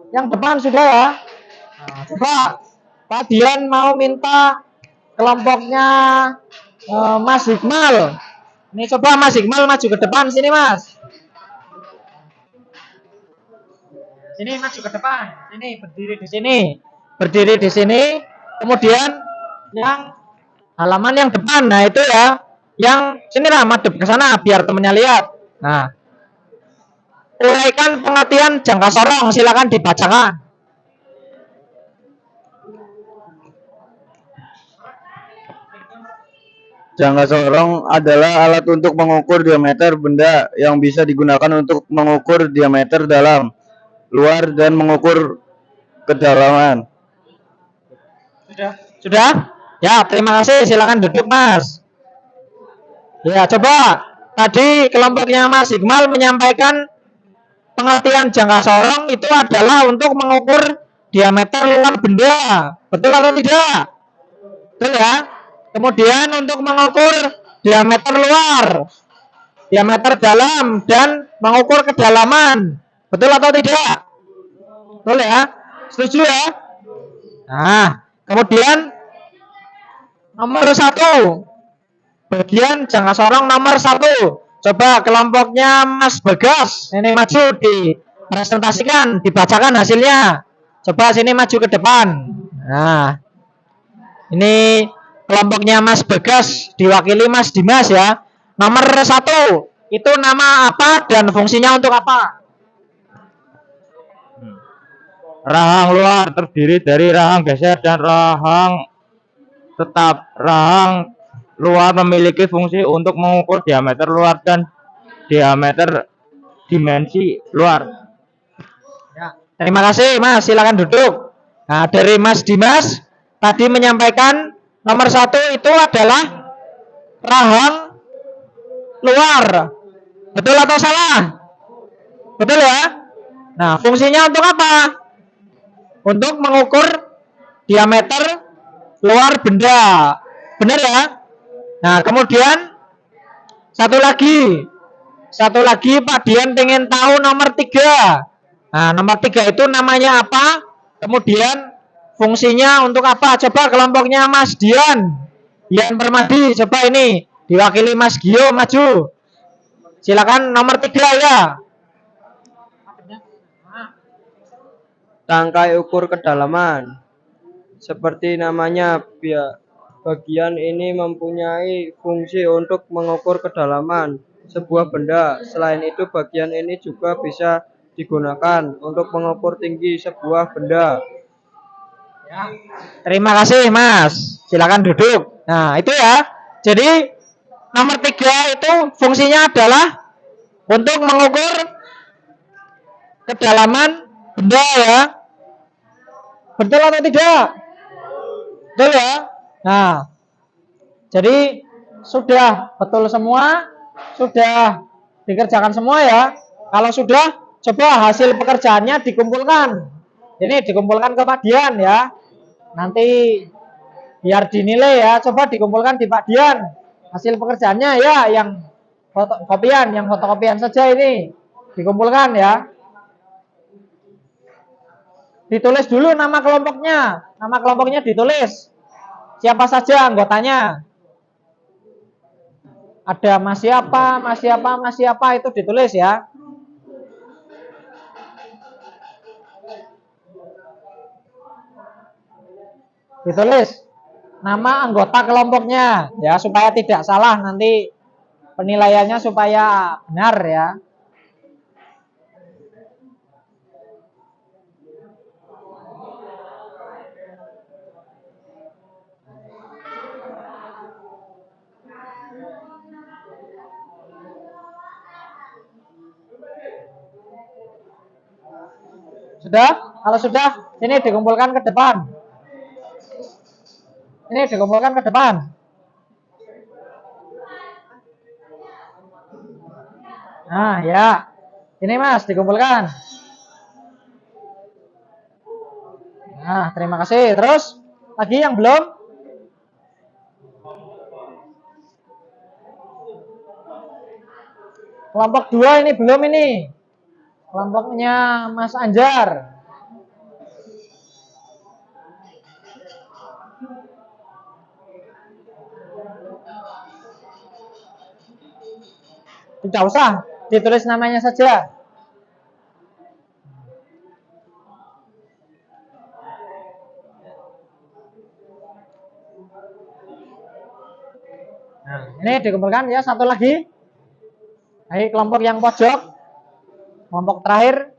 Yang depan sudah ya. Nah, coba Pak Dian mau minta kelompoknya Mas Hikmal. Ini coba Mas Hikmal maju ke depan sini Mas. Sini maju ke depan. Sini berdiri di sini. Berdiri di sini. Kemudian yang halaman yang depan, nah itu ya. Yang sini lah madep ke sana biar temennya lihat. Nah, uraikan pengertian jangka sorong, silakan dibacakan. Jangka sorong adalah alat untuk mengukur diameter benda yang bisa digunakan untuk mengukur diameter dalam, luar, dan mengukur kedalaman. Sudah? Ya, terima kasih. Silakan duduk, Mas. Ya, coba tadi kelompoknya Mas Iqmal menyampaikan pengertian jangka sorong itu adalah untuk mengukur diameter luar benda. Betul atau tidak? Betul ya? Kemudian untuk mengukur diameter luar, diameter dalam, dan mengukur kedalaman. Betul atau tidak? Betul ya? Setuju ya? Nah, kemudian nomor satu, bagian jangka sorong nomor satu. Coba kelompoknya Mas Bagas ini maju dipresentasikan, dibacakan hasilnya. Coba sini maju ke depan. Nah, ini kelompoknya Mas Bagas diwakili Mas Dimas ya. Nomor satu itu nama apa dan fungsinya untuk apa? Rahang luar terdiri dari rahang geser dan rahang tetap. Rahang luar memiliki fungsi untuk mengukur diameter luar dan diameter dimensi luar. Ya, terima kasih Mas, silakan duduk. Nah, dari Mas Dimas tadi menyampaikan nomor satu itu adalah rahang luar. Betul atau salah? Betul ya? Nah, fungsinya untuk apa? Untuk mengukur diameter luar benda. Benar ya? Nah, kemudian satu lagi. Satu lagi Pak Dian pengen tahu nomor 3. Nah, nomor 3 itu namanya apa? Kemudian fungsinya untuk apa? Coba kelompoknya Mas Dian. Dian Permadi, coba ini diwakili Mas Gio maju. Silakan nomor 3 ya. Tangkai ukur kedalaman. Seperti namanya, bagian ini mempunyai fungsi untuk mengukur kedalaman sebuah benda. Selain itu, bagian ini juga bisa digunakan untuk mengukur tinggi sebuah benda. Terima kasih Mas. Silakan duduk. Nah, itu ya. Jadi nomor 3 itu fungsinya adalah untuk mengukur kedalaman benda ya. Betul atau tidak? Betul ya? Nah, jadi sudah betul semua, sudah dikerjakan semua ya. Kalau sudah, coba hasil pekerjaannya dikumpulkan. Ini dikumpulkan ke Pak Dian ya. Nanti biar dinilai ya. Coba dikumpulkan di Pak Dian. Hasil pekerjaannya ya, yang fotokopian saja ini dikumpulkan ya. Ditulis dulu nama kelompoknya. Nama kelompoknya ditulis. Siapa saja anggotanya. Ada Mas siapa, Mas siapa, Mas siapa itu ditulis ya. Ditulis nama anggota kelompoknya ya supaya tidak salah nanti penilaiannya supaya benar ya. Sudah? Kalau sudah, ini dikumpulkan ke depan. Ini dikumpulkan ke depan. Nah, ya. Ini Mas, dikumpulkan. Nah, terima kasih. Terus, lagi yang belum? Kelompok 2 ini belum ini. Kelompoknya Mas Anjar. Tidak usah, ditulis namanya saja. Nah, ini dikumpulkan ya, satu lagi. Ayo kelompok yang pojok. Kelompok terakhir.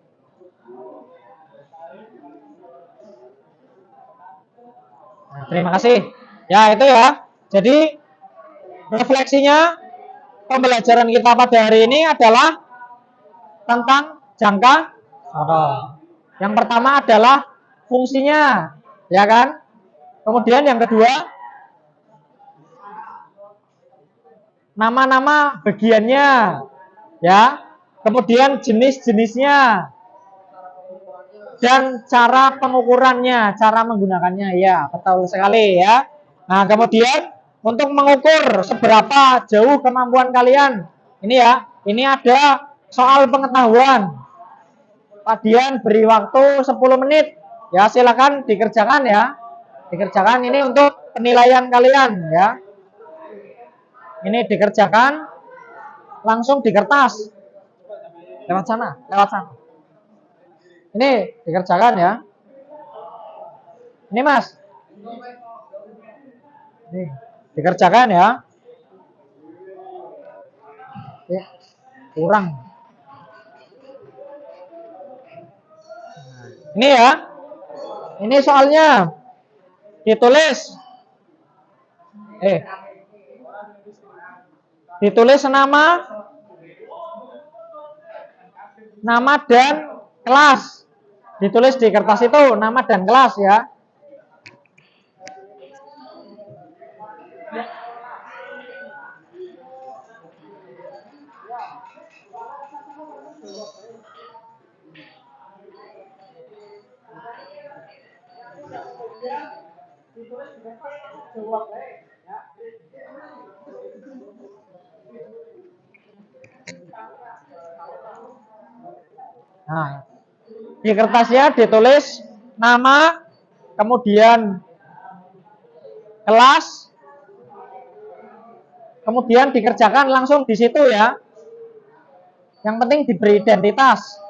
Nah, terima kasih. Ya, itu ya. Jadi refleksinya pembelajaran kita pada hari ini adalah tentang jangka sorong. Yang pertama adalah fungsinya, ya kan? Kemudian yang kedua, nama-nama bagiannya, ya. Kemudian jenis-jenisnya dan cara pengukurannya, cara menggunakannya, ya, betul sekali ya. Nah, kemudian untuk mengukur seberapa jauh kemampuan kalian, ini ya, ini ada soal pengetahuan. Padian beri waktu 10 menit, ya, silakan dikerjakan ya, dikerjakan ini untuk penilaian kalian ya. Ini dikerjakan langsung di kertas, lewat sana, lewat sana. Ini dikerjakan ya. Ini Mas, ini dikerjakan ya. Kurang. Ini ya. Ini soalnya ditulis. Ditulis nama dan kelas. Ditulis di kertas itu nama dan kelas ya. Nah, di kertasnya ditulis nama, kemudian kelas, kemudian dikerjakan langsung di situ ya. Yang penting diberi identitas.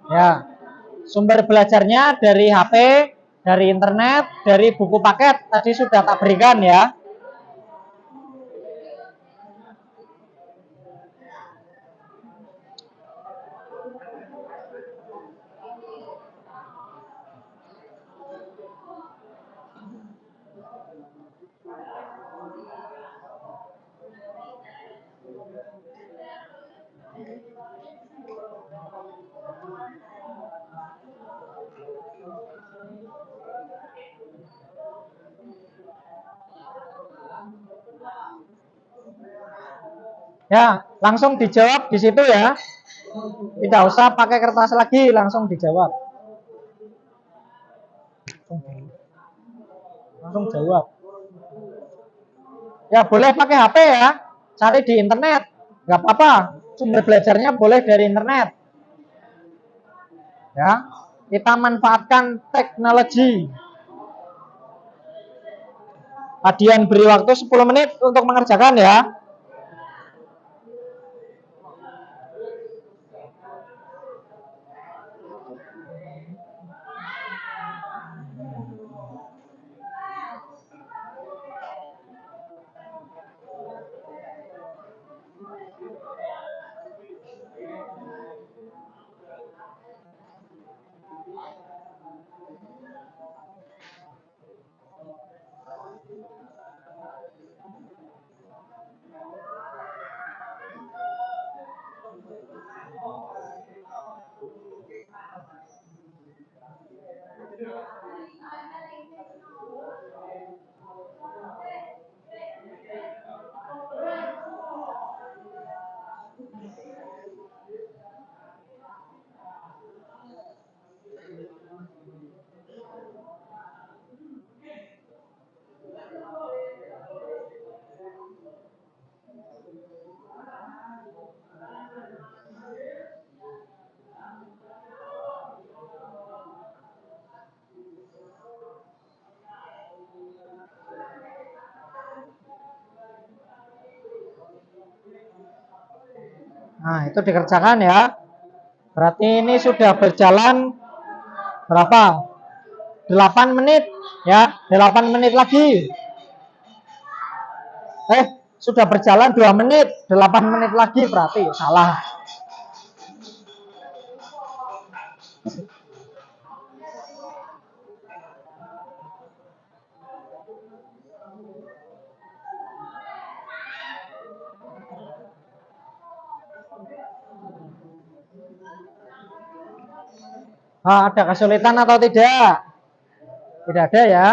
Ya, sumber belajarnya dari HP, dari internet, dari buku paket tadi sudah tak berikan ya. Ya, langsung dijawab di situ ya. Tidak usah pakai kertas lagi, langsung dijawab. Langsung jawab. Ya, boleh pakai HP ya. Cari di internet. Nggak apa-apa. Sumber belajarnya boleh dari internet. Ya, kita manfaatkan teknologi. Adian beri waktu 10 menit untuk mengerjakan ya. Nah, itu dikerjakan ya. Berarti ini sudah berjalan berapa? 8 menit ya, 8 menit lagi. sudah berjalan 2 menit, 8 menit lagi berarti salah. Ada kesulitan atau tidak? Tidak ada ya.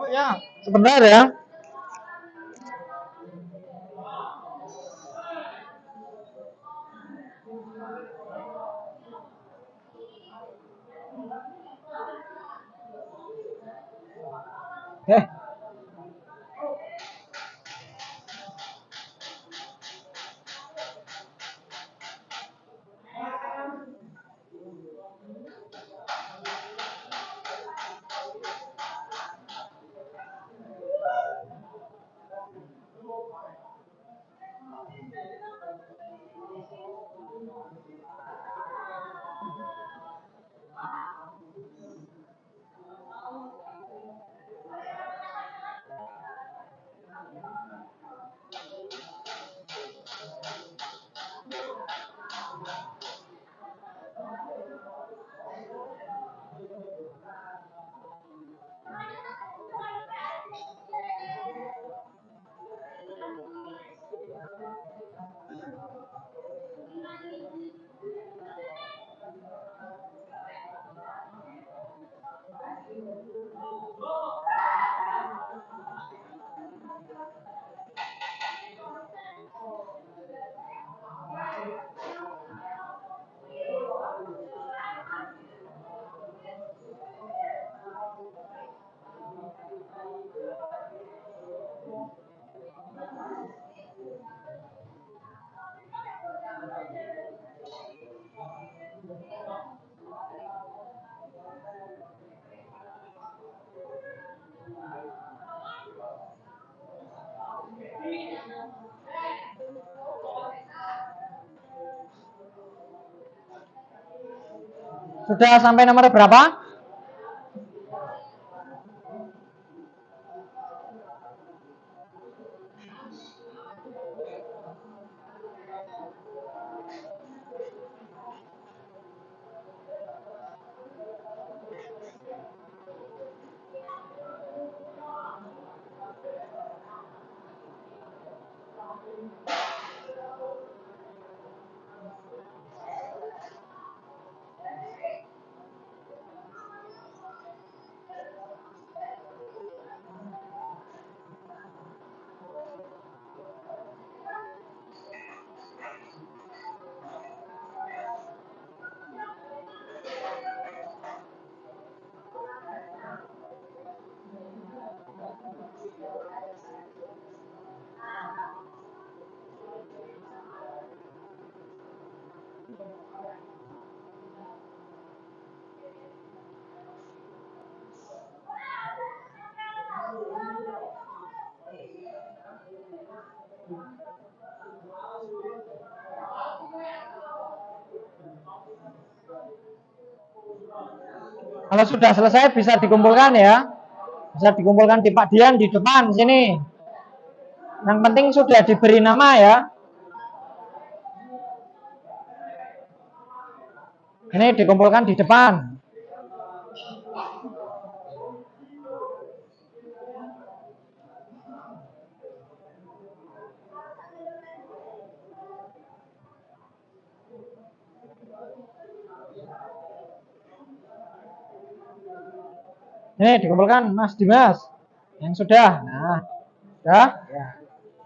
Oh ya, sebentar ya. Sudah sampai nomor berapa? Kalau sudah selesai bisa dikumpulkan ya. Bisa dikumpulkan di Pak Dian di depan sini. Yang penting sudah diberi nama ya. Ini dikumpulkan di depan. Ini dikumpulkan Mas Dimas. Yang sudah. Nah, sudah. Ya.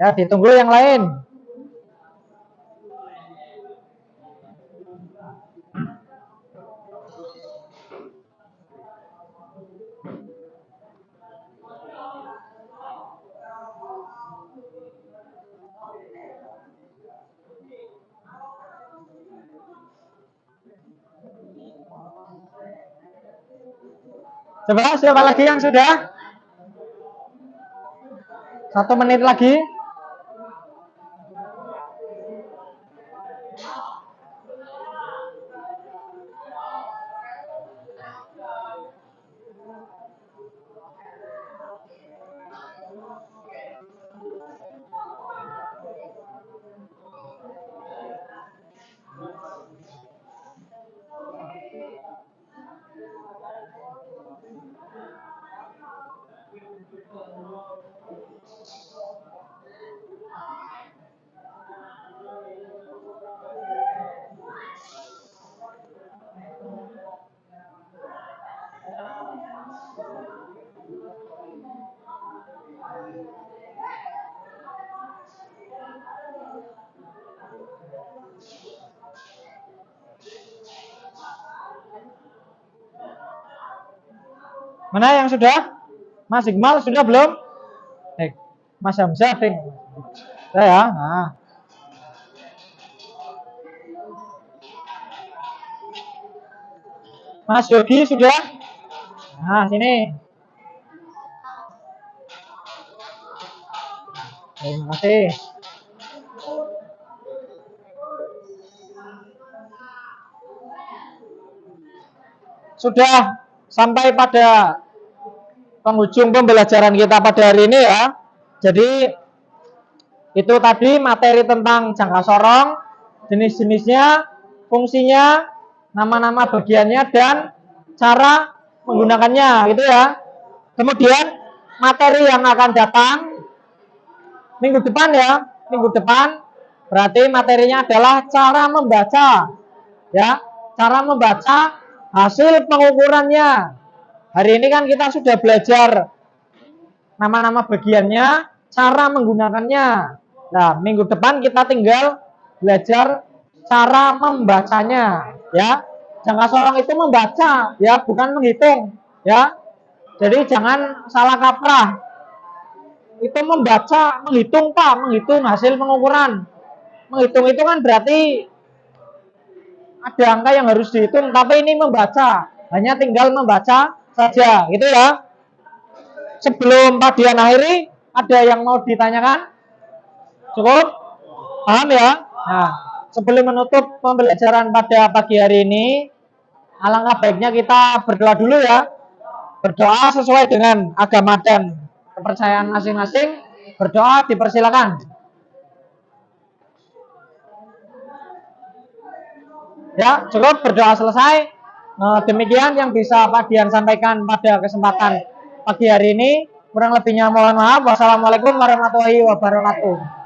Ya, ditunggu yang lain. Coba siapa lagi yang sudah? 1 menit lagi. Mana yang sudah? Mas Iqmal sudah belum? Mas Hamzah, Ding. Sudah ya. Nah. Mas Yogi sudah? Nah, sini. Terima kasih. Sudah sampai pada penghujung pembelajaran kita pada hari ini ya. Jadi itu tadi materi tentang jangka sorong, jenis-jenisnya, fungsinya, nama-nama bagiannya dan cara menggunakannya gitu ya. Kemudian materi yang akan datang minggu depan ya, minggu depan berarti materinya adalah cara membaca ya, cara membaca hasil pengukurannya. Hari ini kan kita sudah belajar nama-nama bagiannya, cara menggunakannya. Nah, minggu depan kita tinggal belajar cara membacanya ya. Jangka sorong itu membaca ya, bukan menghitung ya. Jadi jangan salah kaprah. Itu membaca, menghitung Pak, menghitung hasil pengukuran. Menghitung itu kan berarti ada angka yang harus dihitung, tapi ini membaca, hanya tinggal membaca saja, gitu ya. Sebelum Padian akhiri, ada yang mau ditanyakan? Cukup? Paham ya? Nah, sebelum menutup pembelajaran pada pagi hari ini, alangkah baiknya kita berdoa dulu ya. Berdoa sesuai dengan agama dan kepercayaan masing-masing. Berdoa dipersilakan. Ya, cukup berdoa selesai. Demikian yang bisa Pak Dian sampaikan pada kesempatan pagi hari ini. Kurang lebihnya mohon maaf. Wassalamualaikum warahmatullahi wabarakatuh.